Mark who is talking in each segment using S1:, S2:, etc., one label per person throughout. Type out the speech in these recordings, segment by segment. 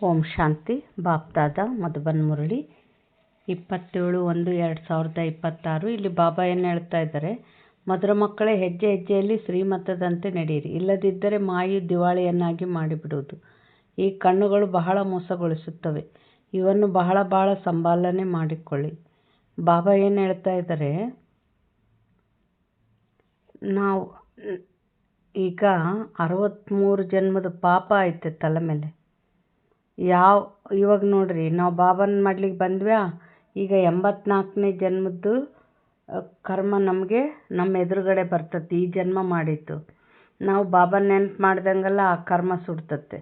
S1: ಓಂ ಶಾಂತಿ ಬಾಪ್ದಾದ ಮಧುಬನ್ ಮುರಳಿ 27/1/2026. ಇಲ್ಲಿ ಬಾಬಾ ಏನು ಹೇಳ್ತಾ ಇದ್ದಾರೆ, ಮಧುರ ಮಕ್ಕಳೇ, ಹೆಜ್ಜೆ ಹೆಜ್ಜೆಯಲ್ಲಿ ಶ್ರೀಮತದಂತೆ ನಡೆಯಿರಿ, ಇಲ್ಲದಿದ್ದರೆ ಮಾಯು ದಿವಾಳಿಯನ್ನಾಗಿ ಮಾಡಿಬಿಡುವುದು. ಈ ಕಣ್ಣುಗಳು ಬಹಳ ಮೋಸಗೊಳಿಸುತ್ತವೆ, ಇವನ್ನು ಬಹಳ ಸಂಭಾಲನೆ ಮಾಡಿಕೊಳ್ಳಿ. ಬಾಬಾ ಏನು ಹೇಳ್ತಾ ಇದ್ದಾರೆ, ನಾವು ಈಗ 63 ಜನ್ಮದ ಪಾಪ ಐತೆ ತಲೆ ಮೇಲೆ. ಇವಾಗ ನೋಡ್ರಿ, ನಾವು ಬಾಬಾನ ಮಾಡ್ಲಿಕ್ಕೆ ಬಂದ್ವ್ಯಾ, ಈಗ 84ನೇ ಜನ್ಮದ್ದು ಕರ್ಮ ನಮಗೆ ನಮ್ಮ ಎದುರುಗಡೆ ಬರ್ತದೆ. ಈ ಜನ್ಮ ಮಾಡಿತ್ತು ನಾವು ಬಾಬಾನ ನೆನ್ಪು ಮಾಡ್ದಂಗೆಲ್ಲ ಆ ಕರ್ಮ ಸುಡ್ತತೆ.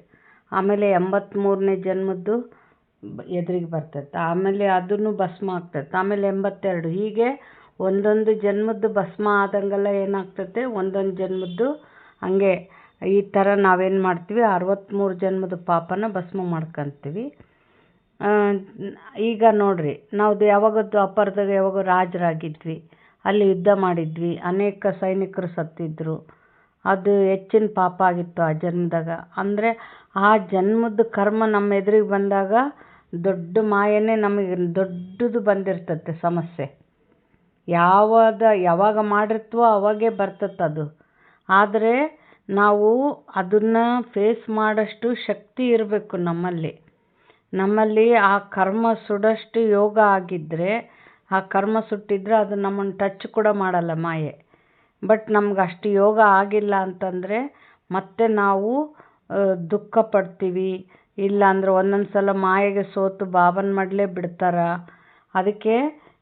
S1: ಆಮೇಲೆ 83ನೇ ಜನ್ಮದ್ದು ಎದುರಿಗೆ ಬರ್ತೈತೆ, ಆಮೇಲೆ ಅದನ್ನು ಭಸ್ಮ ಆಗ್ತೈತೆ. ಆಮೇಲೆ 82, ಹೀಗೆ ಒಂದೊಂದು ಜನ್ಮದ್ದು ಭಸ್ಮ ಆದಂಗೆಲ್ಲ ಏನಾಗ್ತೈತೆ, ಒಂದೊಂದು ಜನ್ಮದ್ದು ಹಂಗೆ ಈ ಥರ ನಾವೇನು ಮಾಡ್ತೀವಿ, 63 ಜನ್ಮದ ಪಾಪನ ಭಸ್ಮ ಮಾಡ್ಕೊತೀವಿ. ಈಗ ನೋಡ್ರಿ, ನಾವು ಯಾವಾಗದ್ದು ಅಪರದಾಗ ಯಾವಾಗ ರಾಜರಾಗಿದ್ವಿ, ಅಲ್ಲಿ ಯುದ್ಧ ಮಾಡಿದ್ವಿ, ಅನೇಕ ಸೈನಿಕರು ಸತ್ತಿದ್ರು, ಅದು ಹೆಚ್ಚಿನ ಪಾಪ ಆಗಿತ್ತು ಆ ಜನ್ಮದಾಗ. ಅಂದರೆ ಆ ಜನ್ಮದ ಕರ್ಮ ನಮ್ಮ ಎದುರಿಗೆ ಬಂದಾಗ ದೊಡ್ಡ ಮಾಯನೇ ನಮಗೆ ದೊಡ್ಡದು ಬಂದಿರ್ತತೆ ಸಮಸ್ಯೆ. ಯಾವಾಗ ಮಾಡಿರ್ತೀವೋ ಅವಾಗೇ ಬರ್ತದೆ ಅದು. ಆದರೆ ನಾವು ಅದನ್ನು ಫೇಸ್ ಮಾಡೋಷ್ಟು ಶಕ್ತಿ ಇರಬೇಕು ನಮ್ಮಲ್ಲಿ ಆ ಕರ್ಮ ಸುಡೋಷ್ಟು ಯೋಗ ಆಗಿದ್ದರೆ, ಆ ಕರ್ಮ ಸುಟ್ಟಿದ್ರೆ ಅದು ನಮ್ಮನ್ನು ಟಚ್ ಕೂಡ ಮಾಡಲ್ಲ ಮಾಯೆ. ಬಟ್ ನಮ್ಗೆ ಅಷ್ಟು ಯೋಗ ಆಗಿಲ್ಲ ಅಂತಂದರೆ ಮತ್ತೆ ನಾವು ದುಃಖ ಪಡ್ತೀವಿ. ಇಲ್ಲಾಂದ್ರೆ ಒಂದೊಂದು ಸಲ ಮಾಯೆಗೆ ಸೋತು ಬಾಬನ ಮಾಡಲೇ ಬಿಡ್ತಾರೆ. ಅದಕ್ಕೆ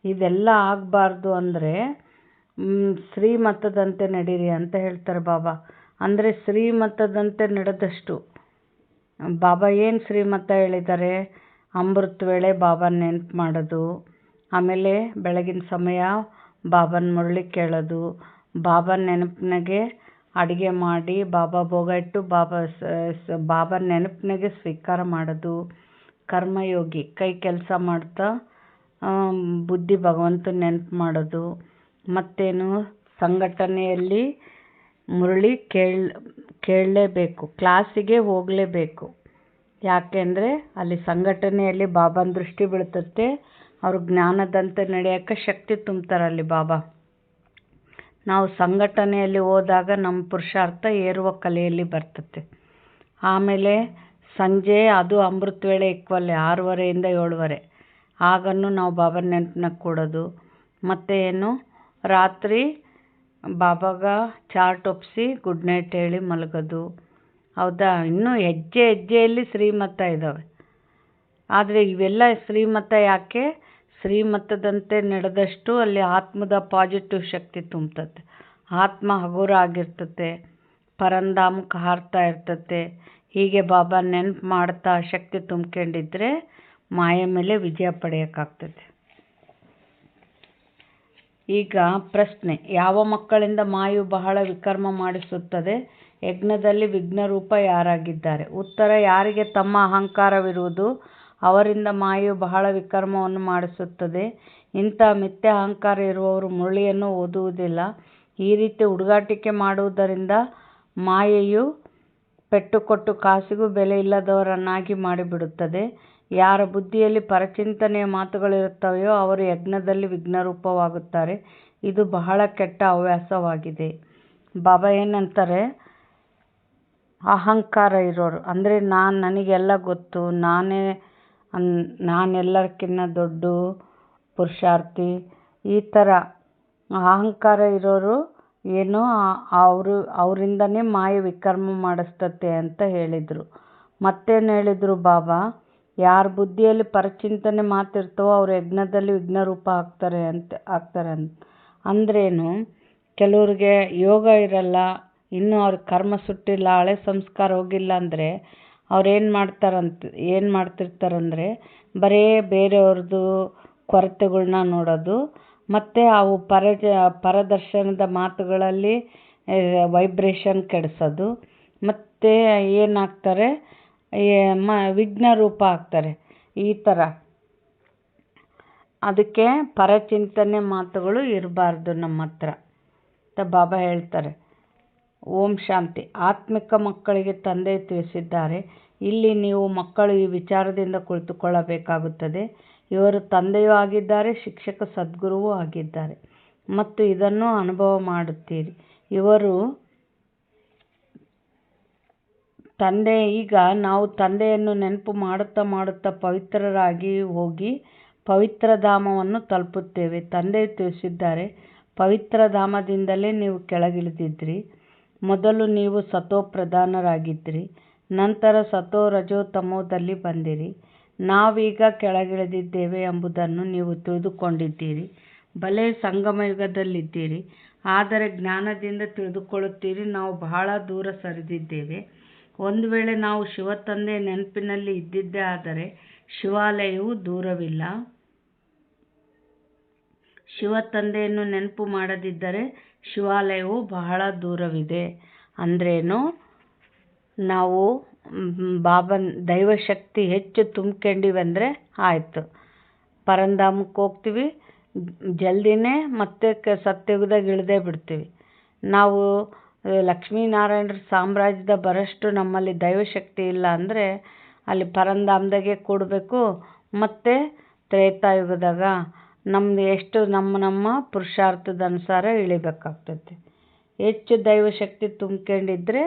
S1: ಇದೆಲ್ಲ ಆಗಬಾರ್ದು ಅಂದರೆ ಶ್ರೀಮತದಂತೆ ನಡೀರಿ ಅಂತ ಹೇಳ್ತಾರೆ ಬಾಬಾ. ಅಂದರೆ ಶ್ರೀಮತದಂತೆ ನಡೆದಷ್ಟು ಬಾಬಾ ಏನು ಶ್ರೀಮತ ಹೇಳಿದ್ದಾರೆ, ಅಮೃತ ವೇಳೆ ಬಾಬನ ನೆನಪು ಮಾಡೋದು, ಆಮೇಲೆ ಬೆಳಗಿನ ಸಮಯ ಬಾಬನ ಮುರಳಿ ಕೇಳೋದು, ಬಾಬನ ನೆನಪಿನಾಗೆ ಅಡುಗೆ ಮಾಡಿ ಬಾಬಾ ಭೋಗ ಇಟ್ಟು ಬಾಬನ ನೆನಪಿನಾಗೆ ಸ್ವೀಕಾರ ಮಾಡೋದು, ಕರ್ಮಯೋಗಿ ಕೈ ಕೆಲಸ ಮಾಡ್ತಾ ಬುದ್ಧಿ ಭಗವಂತನ ನೆನಪು ಮಾಡೋದು. ಮತ್ತೇನು, ಸಂಘಟನೆಯಲ್ಲಿ ಮುರಳಿ ಕೇಳಲೇಬೇಕು, ಕ್ಲಾಸಿಗೆ ಹೋಗಲೇಬೇಕು. ಯಾಕೆಂದರೆ ಅಲ್ಲಿ ಸಂಘಟನೆಯಲ್ಲಿ ಬಾಬನ ದೃಷ್ಟಿ ಬೀಳ್ತತೆ, ಅವರು ಜ್ಞಾನದಂತೆ ನಡೆಯೋಕ್ಕೆ ಶಕ್ತಿ ತುಂಬ್ತಾರೆ ಅಲ್ಲಿ ಬಾಬಾ. ನಾವು ಸಂಘಟನೆಯಲ್ಲಿ ಹೋದಾಗ ನಮ್ಮ ಪುರುಷಾರ್ಥ ಏರುವ ಕಲೆಯಲ್ಲಿ ಬರ್ತತೆ. ಆಮೇಲೆ ಸಂಜೆ ಅದು ಅಮೃತ ವೇಳೆ ಈಕ್ವಲ್ 6:30 7:30 ಆಗನ್ನು ನಾವು ಬಾಬನ ನೆನಪಿನಾಗ ಕೊಡೋದು. ಮತ್ತು ಏನು, ರಾತ್ರಿ ಬಾಬಾಗ ಚಾರ್ಟ್ ಒಪ್ಪಿಸಿ ಗುಡ್ ನೈಟ್ ಹೇಳಿ ಮಲಗೋದು. ಹೌದಾ? ಇನ್ನೂ ಹೆಜ್ಜೆ ಹೆಜ್ಜೆಯಲ್ಲಿ ಶ್ರೀಮತ ಇದ್ದಾವೆ. ಆದರೆ ಇವೆಲ್ಲ ಶ್ರೀಮತ ಯಾಕೆ? ಶ್ರೀಮತದಂತೆ ನಡೆದಷ್ಟು ಅಲ್ಲಿ ಆತ್ಮದ ಪಾಸಿಟಿವ್ ಶಕ್ತಿ ತುಂಬ್ತತೆ. ಆತ್ಮ ಹಗುರ ಆಗಿರ್ತತೆ, ಪರಂಧಾಮಕ್ಕೆ ಹಾರ್ತಾ ಇರ್ತತೆ. ಹೀಗೆ ಬಾಬಾ ನೆನಪು ಮಾಡ್ತಾ ಶಕ್ತಿ ತುಂಬ್ಕೊಂಡಿದ್ರೆ ಮಾಯ ಮೇಲೆ ವಿಜಯ ಪಡೆಯೋಕ್ಕಾಗ್ತದೆ. ಈಗ ಪ್ರಶ್ನೆ, ಯಾವ ಮಕ್ಕಳಿಂದ ಮಾಯು ಬಹಳ ವಿಕರ್ಮ ಮಾಡಿಸುತ್ತದೆ? ಯಜ್ಞದಲ್ಲಿ ವಿಘ್ನರೂಪ ಯಾರಾಗಿದ್ದಾರೆ? ಉತ್ತರ, ಯಾರಿಗೆ ತಮ್ಮ ಅಹಂಕಾರವಿರುವುದು ಅವರಿಂದ ಮಾಯು ಬಹಳ ವಿಕರ್ಮವನ್ನು ಮಾಡಿಸುತ್ತದೆ. ಇಂಥ ಮಿಥ್ಯ ಅಹಂಕಾರ ಇರುವವರು ಮುರಳಿಯನ್ನು ಓದುವುದಿಲ್ಲ. ಈ ರೀತಿ ಹುಡುಗಾಟಿಕೆ ಮಾಡುವುದರಿಂದ ಮಾಯೆಯು ಪೆಟ್ಟು ಕೊಟ್ಟು ಕಾಸಿಗೂ ಬೆಲೆ ಇಲ್ಲದವರನ್ನಾಗಿ ಮಾಡಿಬಿಡುತ್ತದೆ. ಯಾರ ಬುದ್ಧಿಯಲ್ಲಿ ಪರಚಿಂತನೆಯ ಮಾತುಗಳಿರುತ್ತವೆಯೋ ಅವರು ಯಜ್ಞದಲ್ಲಿ ವಿಘ್ನರೂಪವಾಗುತ್ತಾರೆ. ಇದು ಬಹಳ ಕೆಟ್ಟ ಹವ್ಯಾಸವಾಗಿದೆ. ಬಾಬಾ ಏನಂತಾರೆ, ಅಹಂಕಾರ ಇರೋರು ಅಂದರೆ ನನಗೆಲ್ಲ ಗೊತ್ತು, ನಾನೆಲ್ಲರ್ಕಿನ್ನ ದೊಡ್ಡ ಪುರುಷಾರ್ಥಿ, ಈ ಥರ ಅಹಂಕಾರ ಇರೋರು ಏನೋ ಅವರಿಂದನೇ ಮಾಯ ವಿಕರ್ಮ ಮಾಡಿಸ್ತತೆ ಅಂತ ಹೇಳಿದರು. ಮತ್ತೇನು ಹೇಳಿದರು ಬಾಬಾ, ಯಾರ ಬುದ್ಧಿಯಲ್ಲಿ ಪರಚಿಂತನೆ ಮಾತಿರ್ತವೋ ಅವರು ಯಜ್ಞದಲ್ಲಿ ವಿಘ್ನರೂಪ ಆಗ್ತಾರೆ ಅಂದ್ರೇನು, ಕೆಲವ್ರಿಗೆ ಯೋಗ ಇರಲ್ಲ, ಇನ್ನೂ ಅವ್ರಿಗೆ ಕರ್ಮ ಸುಟ್ಟಿಲ್ಲ, ಹಳೆ ಸಂಸ್ಕಾರ ಹೋಗಿಲ್ಲ ಅಂದರೆ ಅವ್ರು ಏನು ಮಾಡ್ತಿರ್ತಾರಂದರೆ ಬರೀ ಬೇರೆಯವ್ರದ್ದು ಕೊರತೆಗಳ್ನ ನೋಡೋದು, ಮತ್ತು ಅವು ಪರದರ್ಶನದ ಮಾತುಗಳಲ್ಲಿ ವೈಬ್ರೇಷನ್ ಕೆಡಿಸೋದು, ಮತ್ತು ಏನಾಗ್ತಾರೆ, ವಿಘ್ನರೂಪ ಆಗ್ತಾರೆ ಈ ಥರ. ಅದಕ್ಕೆ ಪರಚಿಂತನೆ ಮಾತುಗಳು ಇರಬಾರ್ದು ನಮ್ಮ ಹತ್ರ ಅಂತ ಬಾಬಾ ಹೇಳ್ತಾರೆ. ಓಂ ಶಾಂತಿ. ಆತ್ಮಿಕ ಮಕ್ಕಳಿಗೆ ತಂದೆ ತಿಳಿಸಿದ್ದಾರೆ, ಇಲ್ಲಿ ನೀವು ಮಕ್ಕಳು ಈ ವಿಚಾರದಿಂದ ಕುಳಿತುಕೊಳ್ಳಬೇಕಾಗುತ್ತದೆ. ಇವರು ತಂದೆಯೂ ಆಗಿದ್ದಾರೆ, ಶಿಕ್ಷಕ ಸದ್ಗುರುವೂ ಆಗಿದ್ದಾರೆ ಮತ್ತು ಇದನ್ನು ಅನುಭವ ಮಾಡುತ್ತೀರಿ. ಇವರು ಈಗ ನಾವು ತಂದೆಯನ್ನು ನೆನಪು ಮಾಡುತ್ತಾ ಮಾಡುತ್ತಾ ಪವಿತ್ರರಾಗಿ ಹೋಗಿ ಪವಿತ್ರ ಧಾಮವನ್ನು ತಲುಪುತ್ತೇವೆ. ತಂದೆಯು ತಿಳಿಸಿದ್ದಾರೆ, ಪವಿತ್ರ ಧಾಮದಿಂದಲೇ ನೀವು ಕೆಳಗಿಳಿದಿದ್ರಿ. ಮೊದಲು ನೀವು ಸತೋ ಪ್ರಧಾನರಾಗಿದ್ದಿರಿ, ನಂತರ ಸತೋ ರಜೋ ತಮೋದಲ್ಲಿ ಬಂದಿರಿ. ನಾವೀಗ ಕೆಳಗಿಳಿದಿದ್ದೇವೆ ಎಂಬುದನ್ನು ನೀವು ತಿಳಿದುಕೊಂಡಿದ್ದೀರಿ. ಭಲೆ ಸಂಗಮಯುಗದಲ್ಲಿದ್ದೀರಿ, ಆದರೆ ಜ್ಞಾನದಿಂದ ತಿಳಿದುಕೊಳ್ಳುತ್ತೀರಿ, ನಾವು ಬಹಳ ದೂರ ಸರಿದಿದ್ದೇವೆ. ಒಂದು ವೇಳೆ ನಾವು ಶಿವ ತಂದೆಯ ನೆನಪಿನಲ್ಲಿ ಇದ್ದಿದ್ದೇ ಆದರೆ ಶಿವಾಲಯವು ದೂರವಿಲ್ಲ. ಶಿವ ತಂದೆಯನ್ನು ನೆನಪು ಮಾಡದಿದ್ದರೆ ಶಿವಾಲಯವು ಬಹಳ ದೂರವಿದೆ. ಅಂದ್ರೇನು? ನಾವು ಬಾಬನ್ ದೈವಶಕ್ತಿ ಹೆಚ್ಚು ತುಂಬ್ಕೊಂಡಿವಂದರೆ ಆಯಿತು, ಪರಂಧಾಮಕ್ಕೆ ಹೋಗ್ತೀವಿ, ಜಲ್ದಿನೇ ಮತ್ತೆ ಸತ್ಯುಗದಾಗ ಇಳಿದೇ ಬಿಡ್ತೀವಿ. ನಾವು ಲಕ್ಷ್ಮೀನಾರಾಯಣರ ಸಾಮ್ರಾಜ್ಯದ ಬರೋಷ್ಟು ನಮ್ಮಲ್ಲಿ ದೈವಶಕ್ತಿ ಇಲ್ಲ ಅಂದರೆ ಅಲ್ಲಿ ಪರಂಧಾಮದಾಗೆ ಕೂಡಬೇಕು. ಮತ್ತು ತ್ರೇತಾಯುಗದಾಗ ನಮ್ಮದು ಎಷ್ಟು ನಮ್ಮ ಪುರುಷಾರ್ಥದ ಅನುಸಾರ ಇಳಿಬೇಕಾಗ್ತೈತಿ. ಹೆಚ್ಚು ದೈವಶಕ್ತಿ ತುಂಬ್ಕೊಂಡಿದ್ರೆ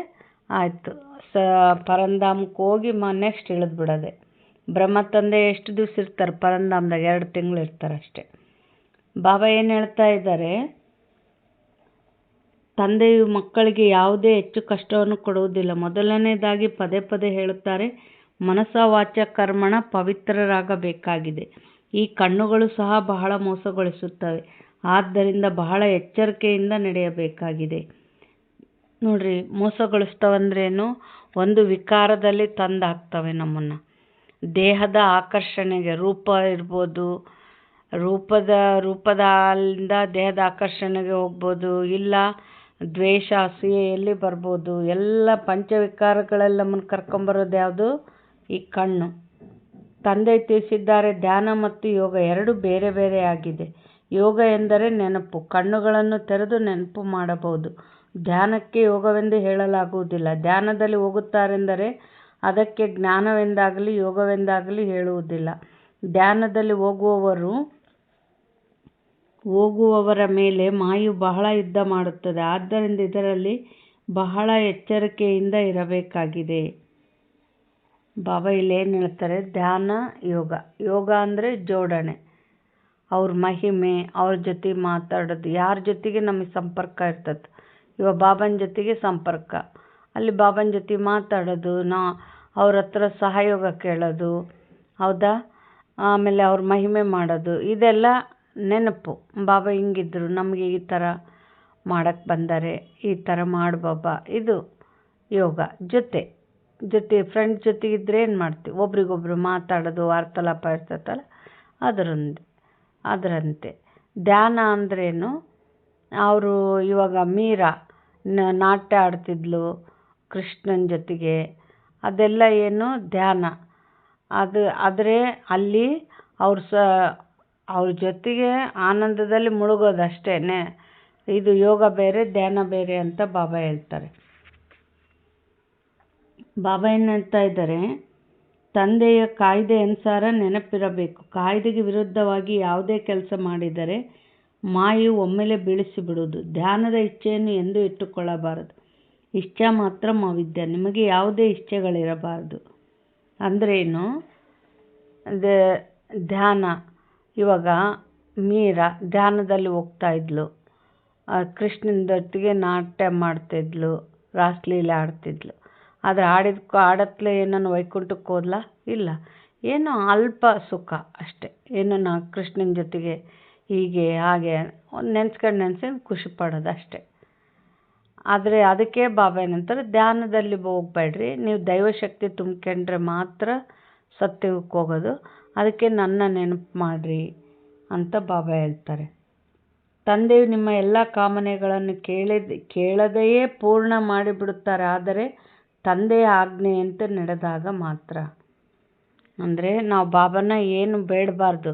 S1: ಆಯಿತು, ಪರಂಧಾಮಕ್ಕೆ ಹೋಗಿ ನೆಕ್ಸ್ಟ್ ಇಳಿದು ಬಿಡೋದೆ. ಬ್ರಹ್ಮ ತಂದೆ ಎಷ್ಟು ದಿವಸ ಇರ್ತಾರೆ ಪರಂಧಾಮದಾಗ? 2 ತಿಂಗಳು ಇರ್ತಾರೆ ಅಷ್ಟೆ. ಬಾಬಾ ಏನು ಹೇಳ್ತಾ ಇದ್ದಾರೆ? ತಂದೆಯು ಮಕ್ಕಳಿಗೆ ಯಾವುದೇ ಹೆಚ್ಚು ಕಷ್ಟವನ್ನು ಕೊಡುವುದಿಲ್ಲ. ಮೊದಲನೇದಾಗಿ ಪದೇ ಪದೇ ಹೇಳುತ್ತಾರೆ, ಮನಸ ವಾಚ ಕರ್ಮಣ ಪವಿತ್ರರಾಗಬೇಕಾಗಿದೆ. ಈ ಕಣ್ಣುಗಳು ಸಹ ಬಹಳ ಮೋಸಗೊಳಿಸುತ್ತವೆ, ಆದ್ದರಿಂದ ಬಹಳ ಎಚ್ಚರಿಕೆಯಿಂದ ನಡೆಯಬೇಕಾಗಿದೆ. ನೋಡ್ರಿ, ಮೋಸಗೊಳಿಸ್ತವಂದ್ರೇನು? ಒಂದು ವಿಕಾರದಲ್ಲಿ ತಂದಾಕ್ತವೆ ನಮ್ಮನ್ನು. ದೇಹದ ಆಕರ್ಷಣೆಗೆ, ರೂಪ ಇರ್ಬೋದು, ರೂಪದಿಂದ ದೇಹದ ಆಕರ್ಷಣೆಗೆ ಹೋಗ್ಬೋದು, ಇಲ್ಲ ದ್ವೇಷ ಅಸೂಯೆಯಲ್ಲಿ ಬರ್ಬೋದು. ಎಲ್ಲ ಪಂಚವಿಕಾರಗಳಲ್ಲಿ ನಮ್ಮನ್ನು ಕರ್ಕೊಂಬರೋದು ಯಾವುದು? ಈ ಕಣ್ಣು. ತಂದೆ ತಿಳಿಸಿದ್ದಾರೆ, ಧ್ಯಾನ ಮತ್ತು ಯೋಗ 2 ಬೇರೆ ಬೇರೆ ಆಗಿದೆ. ಯೋಗ ಎಂದರೆ ನೆನಪು, ಕಣ್ಣುಗಳನ್ನು ತೆರೆದು ನೆನಪು ಮಾಡಬಹುದು. ಧ್ಯಾನಕ್ಕೆ ಯೋಗವೆಂದು ಹೇಳಲಾಗುವುದಿಲ್ಲ. ಧ್ಯಾನದಲ್ಲಿ ಹೋಗುತ್ತಾರೆಂದರೆ ಅದಕ್ಕೆ ಜ್ಞಾನವೆಂದಾಗಲಿ ಯೋಗವೆಂದಾಗಲಿ ಹೇಳುವುದಿಲ್ಲ. ಧ್ಯಾನದಲ್ಲಿ ಹೋಗುವವರ ಮೇಲೆ ಮಾಯು ಬಹಳ ಯುದ್ಧ ಮಾಡುತ್ತದೆ. ಆದ್ದರಿಂದ ಇದರಲ್ಲಿ ಬಹಳ ಎಚ್ಚರಿಕೆಯಿಂದ ಇರಬೇಕಾಗಿದೆ. ಬಾಬಾ ಇಲ್ಲಿ ಏನು ಹೇಳ್ತಾರೆ? ಧ್ಯಾನ, ಯೋಗ ಅಂದರೆ ಜೋಡಣೆ, ಅವ್ರ ಮಹಿಮೆ, ಅವ್ರ ಜೊತೆ ಮಾತಾಡೋದು. ಯಾರ ಜೊತೆಗೆ ನಮಗೆ ಸಂಪರ್ಕ ಇರ್ತದೆ? ಇವಾಗ ಬಾಬನ ಜೊತೆಗೆ ಸಂಪರ್ಕ, ಅಲ್ಲಿ ಬಾಬನ ಜೊತೆ ಮಾತಾಡೋದು, ಅವ್ರ ಹತ್ರ ಸಹಯೋಗ ಕೇಳೋದು, ಹೌದಾ? ಆಮೇಲೆ ಅವ್ರ ಮಹಿಮೆ ಮಾಡೋದು, ಇದೆಲ್ಲ ನೆನಪು. ಬಾಬಾ ಹಿಂಗಿದ್ರು, ನಮಗೆ ಈ ಥರ ಮಾಡೋಕ್ಕೆ ಬಂದರೆ ಈ ಥರ ಮಾಡು ಬಾಬಾ, ಇದು ಯೋಗ. ಜೊತೆ ಫ್ರೆಂಡ್ಸ್ ಜೊತೆಗಿದ್ರೆ ಏನು ಮಾಡ್ತೀವಿ? ಒಬ್ರಿಗೊಬ್ರು ಮಾತಾಡೋದು, ವಾರ್ತಾಲಾಪ ಇರ್ತೈತಲ್ಲ, ಅದರಂತೆ. ಧ್ಯಾನ ಅಂದ್ರೇನು? ಅವರು ಇವಾಗ ಮೀರಾ ನಾಟ್ಯ ಆಡ್ತಿದ್ಲು ಕೃಷ್ಣನ ಜೊತೆಗೆ, ಅದೆಲ್ಲ ಏನು? ಧ್ಯಾನ. ಆದರೆ ಅಲ್ಲಿ ಅವ್ರ ಜೊತೆಗೆ ಆನಂದದಲ್ಲಿ ಮುಳುಗೋದು ಅಷ್ಟೇ. ಇದು ಯೋಗ ಬೇರೆ, ಧ್ಯಾನ ಬೇರೆ ಅಂತ ಬಾಬಾ ಹೇಳ್ತಾರೆ. ಬಾಬಾ ಏನು ಹೇಳ್ತಾ ಇದ್ದಾರೆ? ತಂದೆಯ ಕಾಯ್ದೆ ಅನುಸಾರ ನೆನಪಿರಬೇಕು. ಕಾಯ್ದೆಗೆ ವಿರುದ್ಧವಾಗಿ ಯಾವುದೇ ಕೆಲಸ ಮಾಡಿದರೆ ಮಾಯು ಒಮ್ಮೆಲೆ ಬೀಳಿಸಿಬಿಡುವುದು. ಧ್ಯಾನದ ಇಚ್ಛೆಯನ್ನು ಎಂದೂ ಇಟ್ಟುಕೊಳ್ಳಬಾರದು. ಇಚ್ಛೆ ಮಾತ್ರ ಅವಿದ್ಯೆ. ನಿಮಗೆ ಯಾವುದೇ ಇಚ್ಛೆಗಳಿರಬಾರದು. ಅಂದ್ರೇನು? ಧ್ಯಾನ. ಇವಾಗ ಮೀರಾ ಧ್ಯಾನದಲ್ಲಿ ಹೋಗ್ತಾ ಇದ್ಲು, ಕೃಷ್ಣನ ಜೊತೆಗೆ ನಾಟ್ಯ ಮಾಡ್ತಿದ್ಲು, ರಾಸಲೀಲೆ ಆಡ್ತಿದ್ಲು. ಆದರೆ ಆಡತ್ಲೆ ಏನನ್ನು ವೈಕುಂಠಕ್ಕೆ ಹೋದ್ಲ? ಇಲ್ಲ. ಏನೋ ಅಲ್ಪ ಸುಖ ಅಷ್ಟೆ. ಏನೋ ಕೃಷ್ಣನ ಜೊತೆಗೆ ಹೀಗೆ ಹಾಗೆ ನೆನ್ಸ್ಕೊಂಡು ಖುಷಿ ಪಡೋದು ಅಷ್ಟೆ. ಆದರೆ ಅದಕ್ಕೆ ಬಾಬಾ ಏನಂತಾರೆ? ಧ್ಯಾನದಲ್ಲಿ ಹೋಗ್ಬೇಡ್ರಿ, ನೀವು ದೈವಶಕ್ತಿ ತುಂಬ್ಕೊಂಡ್ರೆ ಮಾತ್ರ ಸತ್ಯಕ್ಕೆ ಹೋಗೋದು. ಅದಕ್ಕೆ ನನ್ನ ನೆನಪು ಮಾಡಿರಿ ಅಂತ ಬಾಬಾ ಹೇಳ್ತಾರೆ. ತಂದೆಯು ನಿಮ್ಮ ಎಲ್ಲ ಕಾಮನೆಗಳನ್ನು ಕೇಳದೆಯೇ ಪೂರ್ಣ ಮಾಡಿಬಿಡುತ್ತಾರೆ, ಆದರೆ ತಂದೆಯ ಆಜ್ಞೆಯಂತೆ ನಡೆದಾಗ ಮಾತ್ರ. ಅಂದರೆ ನಾವು ಬಾಬಾನ ಏನು ಬೇಡಬಾರ್ದು.